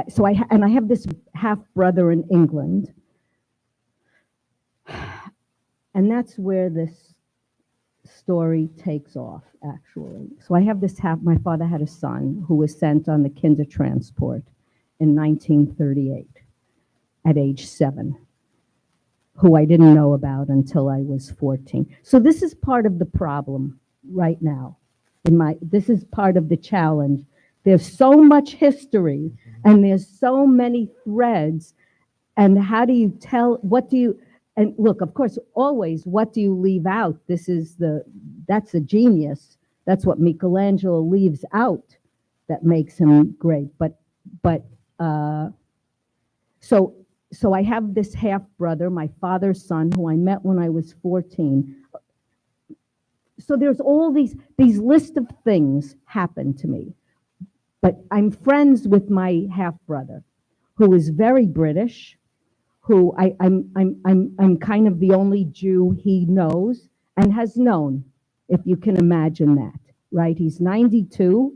so I have this half brother in England, and that's where this story takes off, actually. So I have this my father had a son who was sent on the Kindertransport in 1938 at age 7, who I didn't know about until I was 14. So this is part of the problem right now. This is part of the challenge. There's so much history and there's so many threads, and how do you tell, and look, of course, always, what do you leave out? That's a genius. That's what Michelangelo leaves out that makes him great. So I have this half brother, my father's son, who I met when I was 14. So there's all these list of things happen to me. But I'm friends with my half brother, who is very British, who I'm kind of the only Jew he knows and has known, if you can imagine that, right? He's 92.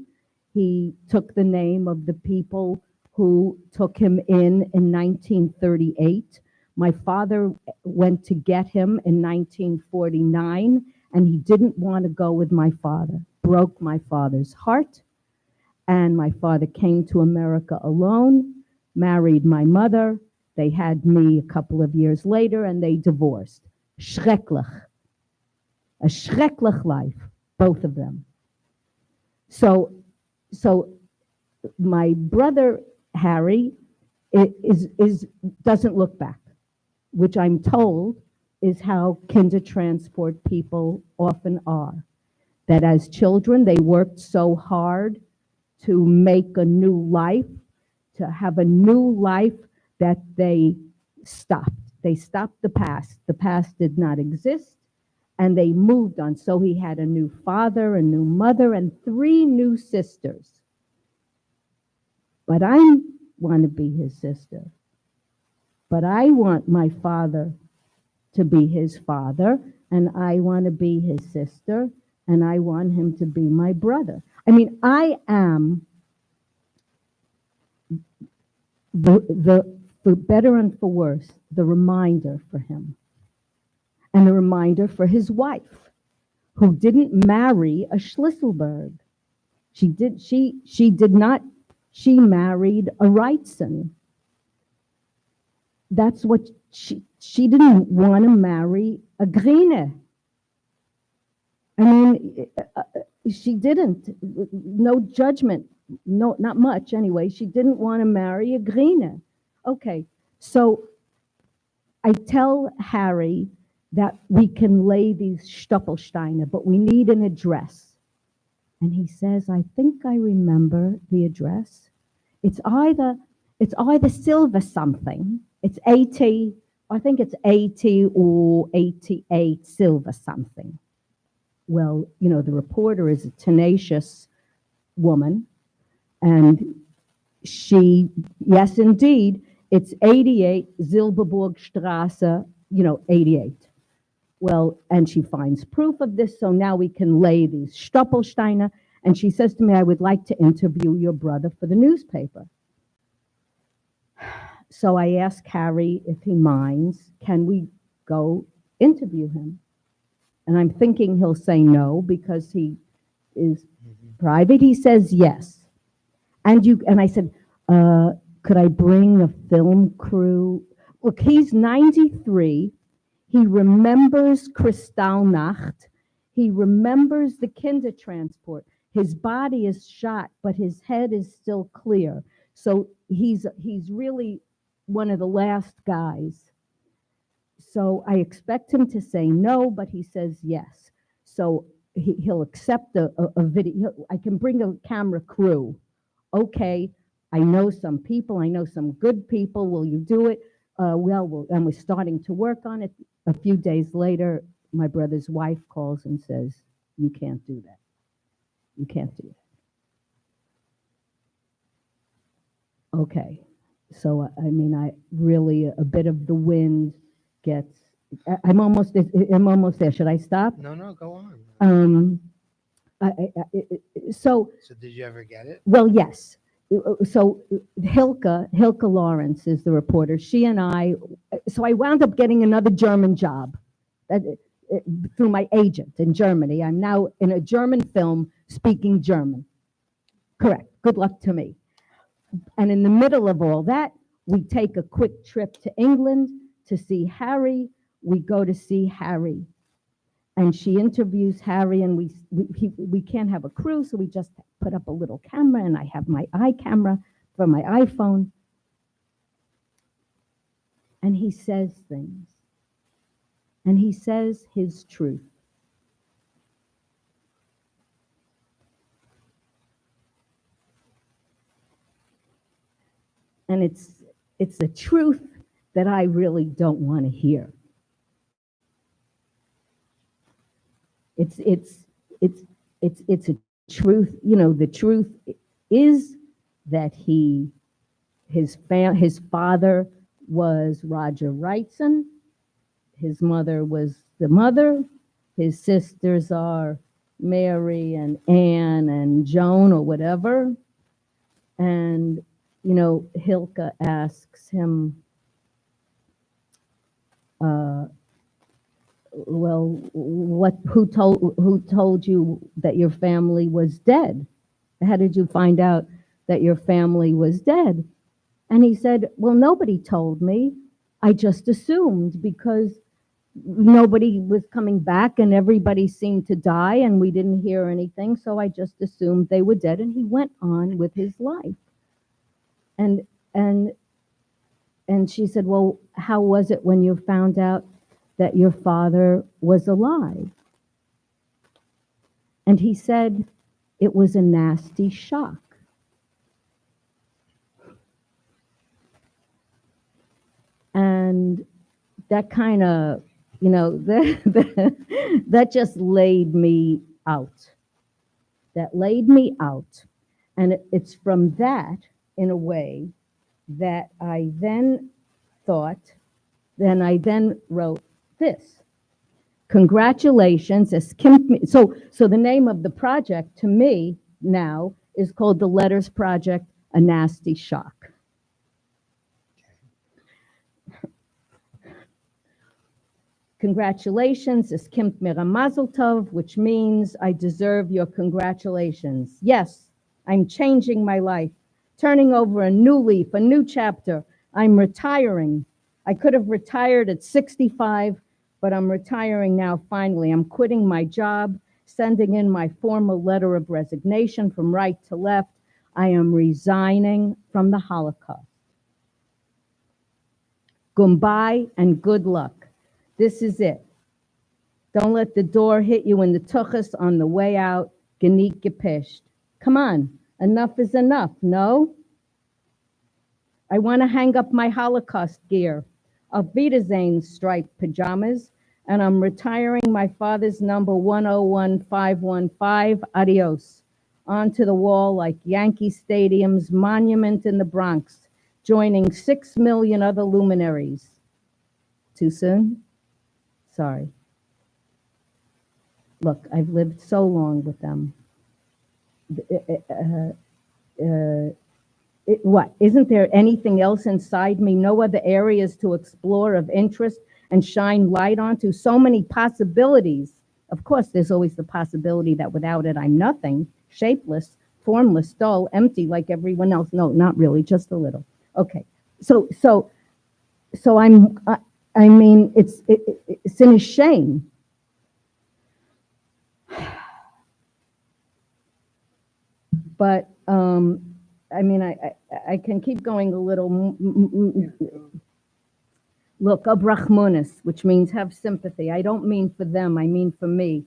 He took the name of the people who took him in 1938. My father went to get him in 1949, and he didn't want to go with my father. Broke my father's heart, and my father came to America alone, married my mother. They had me a couple of years later, and they divorced. Schrecklich. A schrecklich life, both of them. So my brother, Harry, doesn't look back, which I'm told is how Kindertransport people often are. That as children, they worked so hard to make a new life, to have a new life, that they stopped. They stopped the past. The past did not exist, and they moved on. So he had a new father, a new mother, and 3 new sisters. But I want to be his sister. But I want my father to be his father, and I want to be his sister, and I want him to be my brother. I mean, I am for better and for worse, the reminder for him, and the reminder for his wife, who didn't marry a Schlüsselberg. She did not. She married a Wrightson. That's what she didn't want to marry a Grine. I mean, she didn't. No judgment. No, not much anyway. She didn't want to marry a Grine. Okay, so I tell Harry that we can lay these Stoppelsteine, but we need an address. And he says, I think I remember the address. It's either Silver something. It's 80, I think it's 80 or 88 Silver something. Well, you know, the reporter is a tenacious woman, and she, yes, indeed, it's 88 Silberburgstrasse, 88. Well, and she finds proof of this, so now we can lay these Stoppelsteine, and she says to me, I would like to interview your brother for the newspaper. So I ask Harry if he minds, can we go interview him? And I'm thinking he'll say no because he is private. He says yes. And I said, could I bring a film crew? Look, he's 93. He remembers Kristallnacht. He remembers the Kindertransport. His body is shot, but his head is still clear. So he's really one of the last guys. So I expect him to say no, but he says yes. So he'll accept a video. I can bring a camera crew. Okay, I know some people. I know some good people. Will you do it? And we're starting to work on it. A few days later, my brother's wife calls and says, "You can't do that. You can't do that." Okay, so I mean, I really a bit of the wind gets. I'm almost there. Should I stop? No, go on. So did you ever get it? well, yes. So Hilke Lawrence is the reporter. She and so I wound up getting another German job through my agent in Germany. I'm now in a German film speaking German. Correct. Good luck to me. And in the middle of all that, we take a quick trip to England to see Harry. We go to see Harry. And she interviews Harry, and we can't have a crew, so we just put up a little camera, and I have my camera for my iPhone. And he says things. And he says his truth. And it's a truth that I really don't want to hear. It's a truth. You know, the truth is that his father was Roger Wrightson. His mother was the mother. His sisters are Mary and Anne and Joan or whatever. And, you know, Hilke asks him, well, who told you that your family was dead? How did you find out that your family was dead? And he said, well, nobody told me. I just assumed because nobody was coming back and everybody seemed to die and we didn't hear anything. So I just assumed they were dead, and he went on with his life. And she said, well, how was it when you found out that your father was alive? And he said, it was a nasty shock. And that kind of, you know, that just laid me out. That laid me out. And it's from that, in a way, that I then wrote this. Congratulations, as Kim. So the name of the project to me now is called the Letters Project, A Nasty Shock. Congratulations, es kimmt mir a Mazel Tov, which means I deserve your congratulations. Yes, I'm changing my life, turning over a new leaf, a new chapter. I'm retiring. I could have retired at 65, but I'm retiring now finally. I'm quitting my job, sending in my formal letter of resignation from right to left. I am resigning from the Holocaust. Goodbye and good luck. This is it. Don't let the door hit you in the tuchus on the way out. Geniet gepisht. Come on, enough is enough, no? I want to hang up my Holocaust gear, Auf Wiedersehen striped pajamas, and I'm retiring my father's number 101515, adios, onto the wall like Yankee Stadium's monument in the Bronx, joining 6 million other luminaries. Too soon? Sorry. Look, I've lived so long with them. What? Isn't there anything else inside me? No other areas to explore of interest and shine light onto? So many possibilities. Of course, there's always the possibility that without it, I'm nothing, shapeless, formless, dull, empty like everyone else. No, not really, just a little. Okay. So I mean, it's in a shame. But I mean, I can keep going a little. Look, abrachmonis, which means have sympathy. I don't mean for them, I mean for me.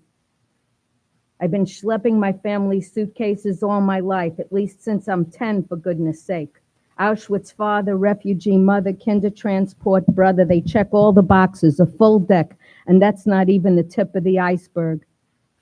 I've been schlepping my family's suitcases all my life, at least since I'm 10, for goodness sake. Auschwitz father, refugee mother, kinder transport brother, they check all the boxes, a full deck, and that's not even the tip of the iceberg.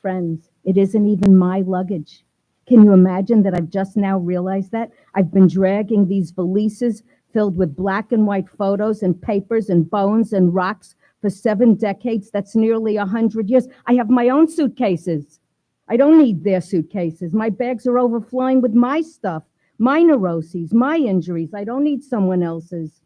Friends, it isn't even my luggage. Can you imagine that I've just now realized that? I've been dragging these valises filled with black and white photos and papers and bones and rocks for 7 decades. That's nearly 100 years. I have my own suitcases. I don't need their suitcases. My bags are overflowing with my stuff, my neuroses, my injuries. I don't need someone else's.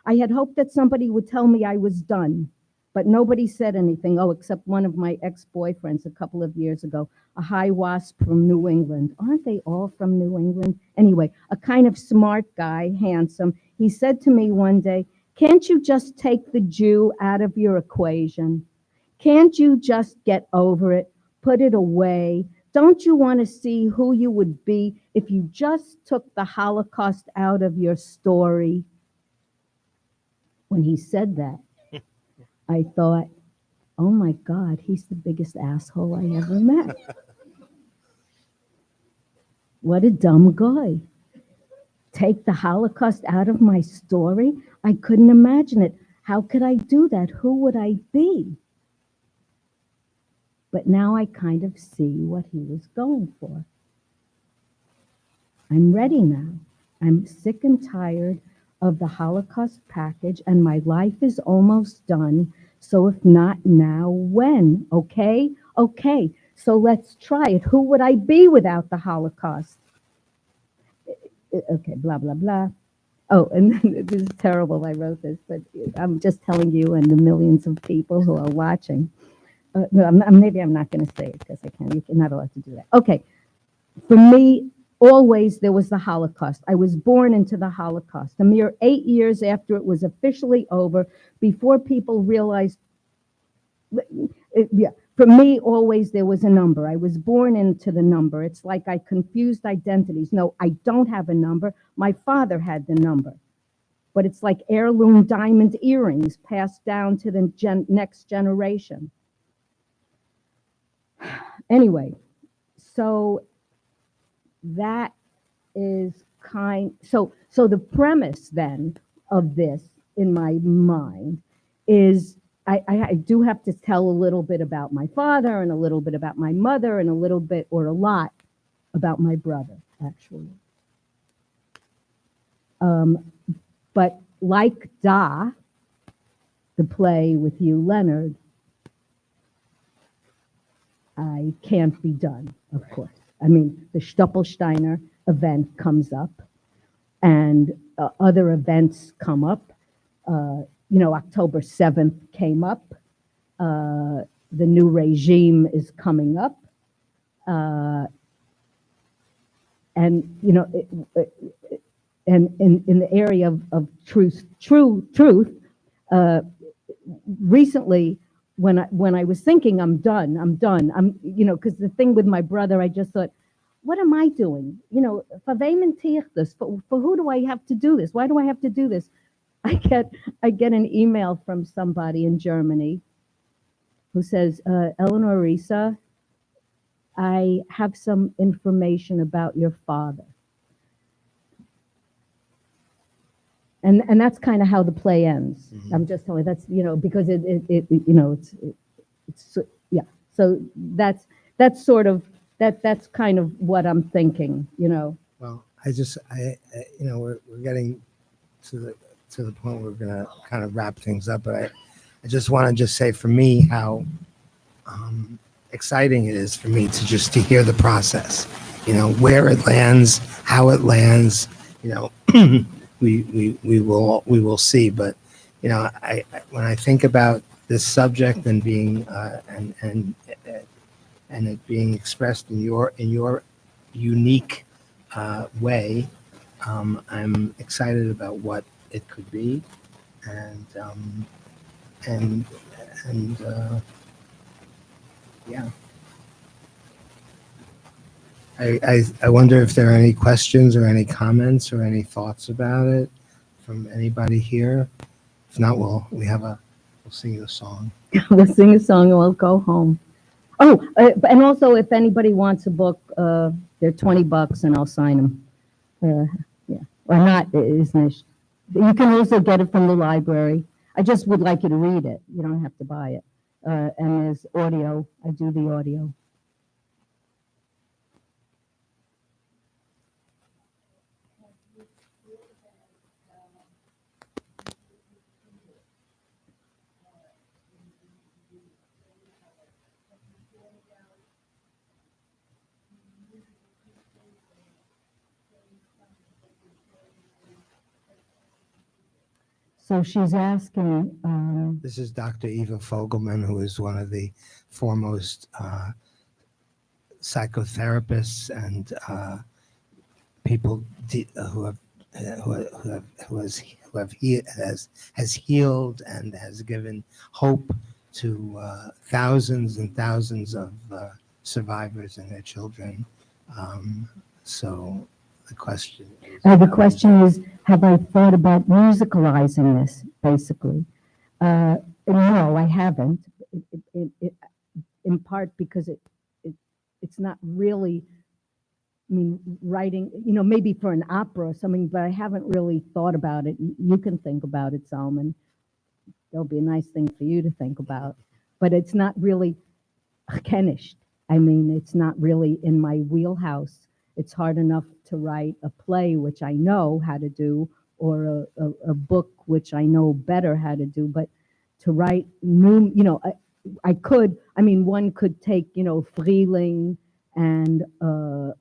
I had hoped that somebody would tell me I was done, but nobody said anything. Oh, except one of my ex-boyfriends a couple of years ago, a high wasp from New England. Aren't they all from New England? Anyway, a kind of smart guy, handsome. He said to me one day, "Can't you just take the Jew out of your equation? Can't you just get over it? Put it away? Don't you want to see who you would be if you just took the Holocaust out of your story?" When he said that, I thought, oh my God, he's the biggest asshole I ever met. What a dumb guy. Take the Holocaust out of my story? I couldn't imagine it. How could I do that? Who would I be? But now I kind of see what he was going for. I'm ready now. I'm sick and tired of the Holocaust package, and my life is almost done. So if not now, when? Okay? Okay, so let's try it. Who would I be without the Holocaust? Okay, blah, blah, blah. Oh, and then, this is terrible, I wrote this, but I'm just telling you and the millions of people who are watching. No, maybe I'm not going to say it because I can't. You're not allowed to do that. Okay, for me, always there was the Holocaust. I was born into the Holocaust. A mere 8 years after it was officially over, before people realized, for me, always there was a number. I was born into the number. It's like I confused identities. No, I don't have a number. My father had the number. But it's like heirloom diamond earrings passed down to the next generation. Anyway, so that is so the premise then of this in my mind is I do have to tell a little bit about my father and a little bit about my mother and a little bit or a lot about my brother, actually. But like Da, the play with you, Leonard, I can't be done, of course. I mean, the Stoppelsteiner event comes up, and other events come up. October 7th came up. The new regime is coming up. And in the area of truth, recently, when I was thinking I'm done, because the thing with my brother, I just thought, what am I doing? For who do I have to do this? Why do I have to do this? I get an email from somebody in Germany who says, Eleanor Reissa, I have some information about your father. And that's kind of how the play ends. Mm-hmm. I'm just telling you, that's, because it's yeah. So that's sort of, that's kind of what I'm thinking, Well, we're getting to the point where we're going to kind of wrap things up, but I just want to say for me how exciting it is for me to hear the process, where it lands, how it lands, we will see. But I when I think about this subject and being and it being expressed in your unique way, I'm excited about what it could be, and yeah. I wonder if there are any questions or any comments or any thoughts about it from anybody here. If not, we'll sing you a song. We'll sing a song and we'll go home. Oh, and also if anybody wants a book, they're $20 and I'll sign them. Yeah, or not, is nicht. You can also get it from the library. I just would like you to read it. You don't have to buy it. And there's audio. I do the audio. So she's asking, This is Dr. Eva Fogelman, who is one of the foremost psychotherapists and people who has healed and has given hope to thousands and thousands of survivors and their children. So the question is, have I thought about musicalizing this, basically? No, I haven't, in part because it's not really, I mean, writing, maybe for an opera or something, but I haven't really thought about it. You can think about it, Zalmen. There'll be a nice thing for you to think about. But it's not really finished. I mean, it's not really in my wheelhouse. It's hard enough to write a play, which I know how to do, or a book, which I know better how to do. But to write new, one could take, Freeling and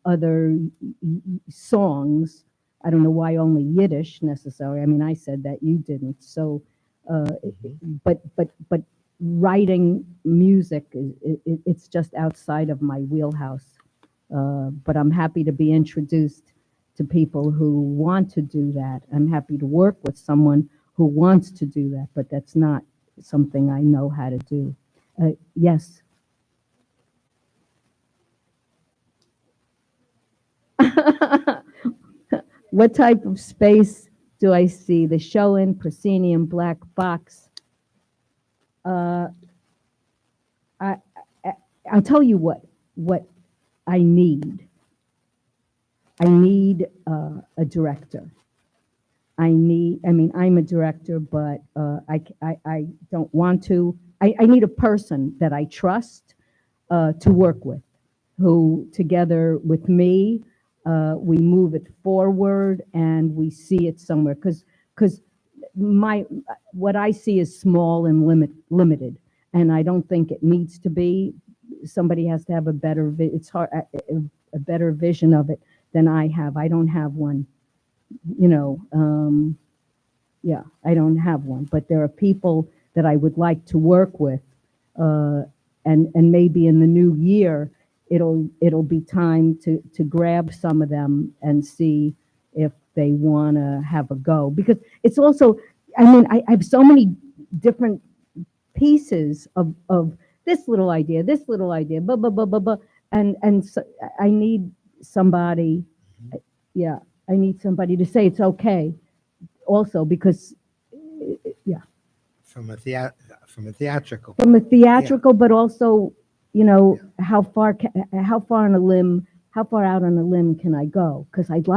other songs. I don't know why only Yiddish necessarily. I mean, I said that, you didn't. So, but writing music, it's just outside of my wheelhouse. But I'm happy to be introduced to people who want to do that. I'm happy to work with someone who wants to do that, but that's not something I know how to do. Yes. What type of space do I see? The Schoen proscenium black box. I'll tell you what I need. I need a director. I'm a director, but I don't want to. I need a person that I trust to work with, who together with me, we move it forward and we see it somewhere. Because what I see is small and limited, and I don't think it needs to be. Somebody has to have a better vision of it than I have. I don't have one, I don't have one, but there are people that I would like to work with, and maybe in the new year, it'll be time to grab some of them and see if they want to have a go. Because it's also, I have so many different pieces of this little idea, blah, blah, blah, blah, blah. And so I need somebody, I need somebody to say it's okay also, because, from a theatrical, but also, how far on a limb, how far out on a limb can I go? Because I would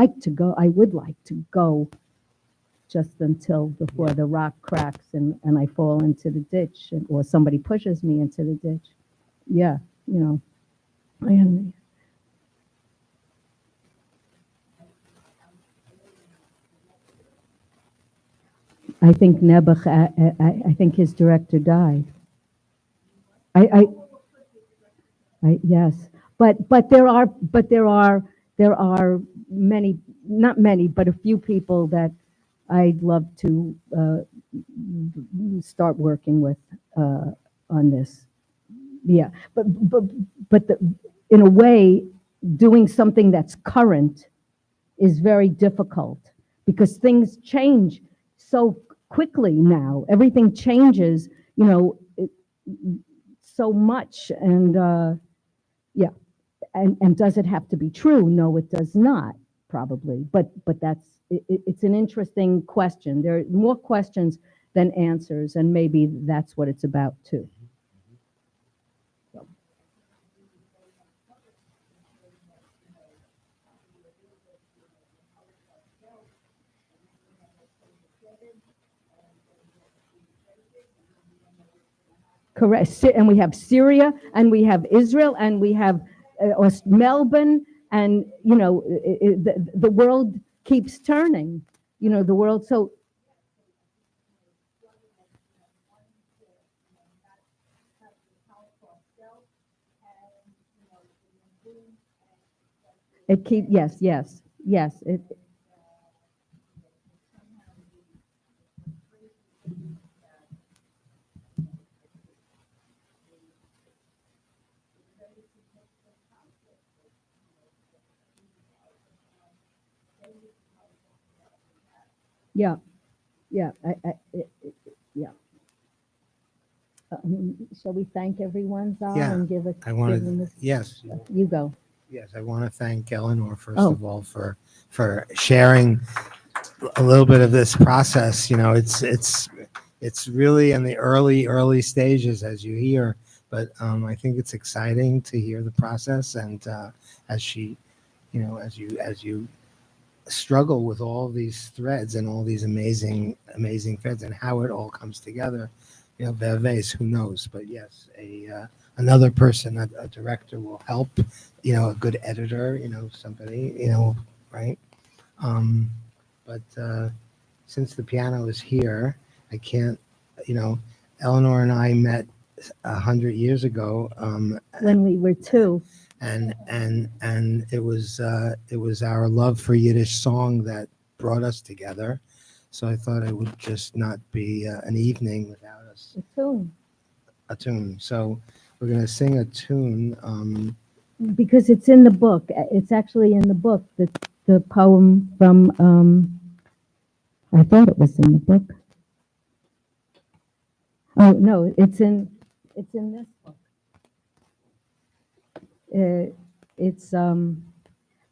like to go just until before the rock cracks and I fall into the ditch, or somebody pushes me into the ditch. Yeah, I think Nebuch, I think his director died. Yes, but there are many, not many, but a few people that I'd love to start working with on this. Yeah, but in a way, doing something that's current is very difficult because things change so quickly now. Everything changes, so much, and and does it have to be true? No, it does not, probably. But it's an interesting question. There are more questions than answers, and maybe that's what it's about too. Correct. And we have Syria, and we have Israel, and we have Melbourne, and the world keeps turning. The world. So it keeps. Yes. Yeah. Yeah. Yeah. Shall we thank everyone, Zal, Yeah, and give it? I want to, yes. You go. Yes, I want to thank Eleanor, first Oh. of all, for sharing a little bit of this process. It's really in the early stages, as you hear, but I think it's exciting to hear the process, and as she, as you struggle with all these threads and all these amazing threads and how it all comes together. Verves, who knows? But yes, another person, a director will help. A good editor, somebody, right? But since the piano is here, I can't. Eleanor and I met 100 years ago. When we were two. And it was our love for Yiddish song that brought us together. So I thought it would just not be an evening without us. A tune. So we're going to sing a tune. Because it's in the book. It's actually in the book. The poem from. I thought it was in the book. Oh no, it's in this book. It's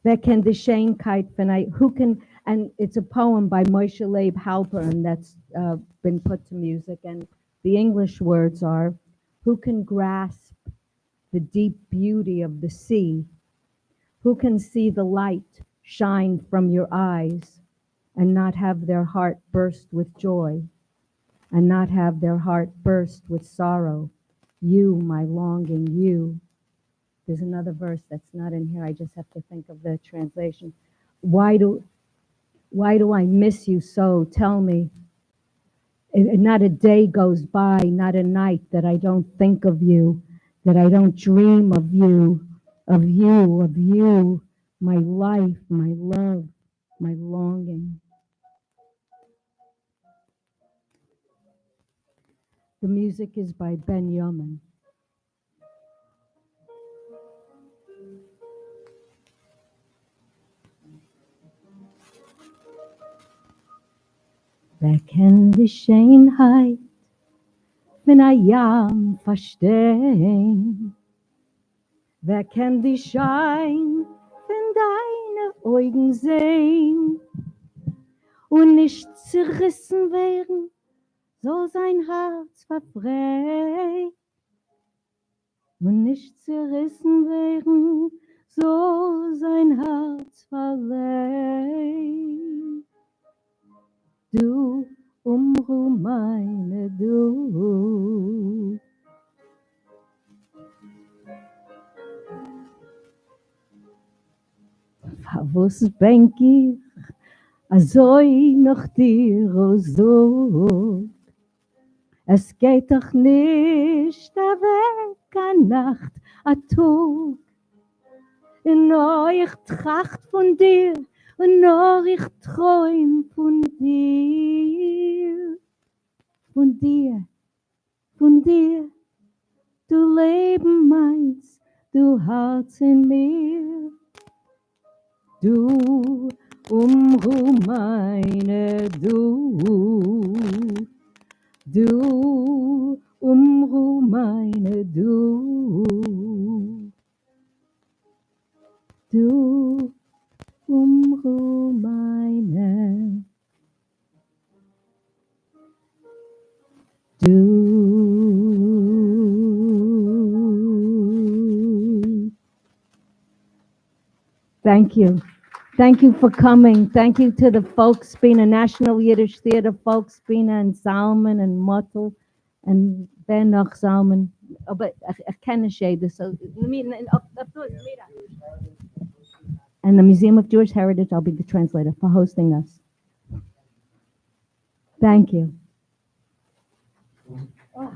Wer kennt die Schönheit von who can, and it's a poem by Moshe Leib Halper, and that's been put to music, and the English words are, who can grasp the deep beauty of the sea? Who can see the light shine from your eyes and not have their heart burst with joy and not have their heart burst with sorrow? You, my longing, you. There's another verse that's not in here. I just have to think of the translation. Why do I miss you so? Tell me. Not a day goes by, not a night that I don't think of you, that I don't dream of you, my life, my love, my longing. The music is by Ben Yeoman. Wer kennt die Schönheit, wenn Jam verstehen? Wer kennt die Schein, wenn deine Augen sehen und nicht zerrissen werden, so sein Herz verfreit. Und nicht zerrissen werden, so sein Herz verleiht. Du, meine du. Verwusst denk ich, azoi noch dir so. Es geht doch nicht weg, a Nacht, a Tag. Nur ich tracht von dir, und nur ich träum von dir. Von dir, von dir, du Leben meins, du Herz in mir. Du, meine du. Du, meine du. Du meine, du. Thank you. Thank you for coming. Thank you to the Folkspieler, National Yiddish Theater Folkspieler, and Zalmen and Mlotek and Ben noch Zalmen. Oh, but ich kenne Shade, so and the Museum of Jewish Heritage, I'll be the translator, for hosting us. Thank you. Oh.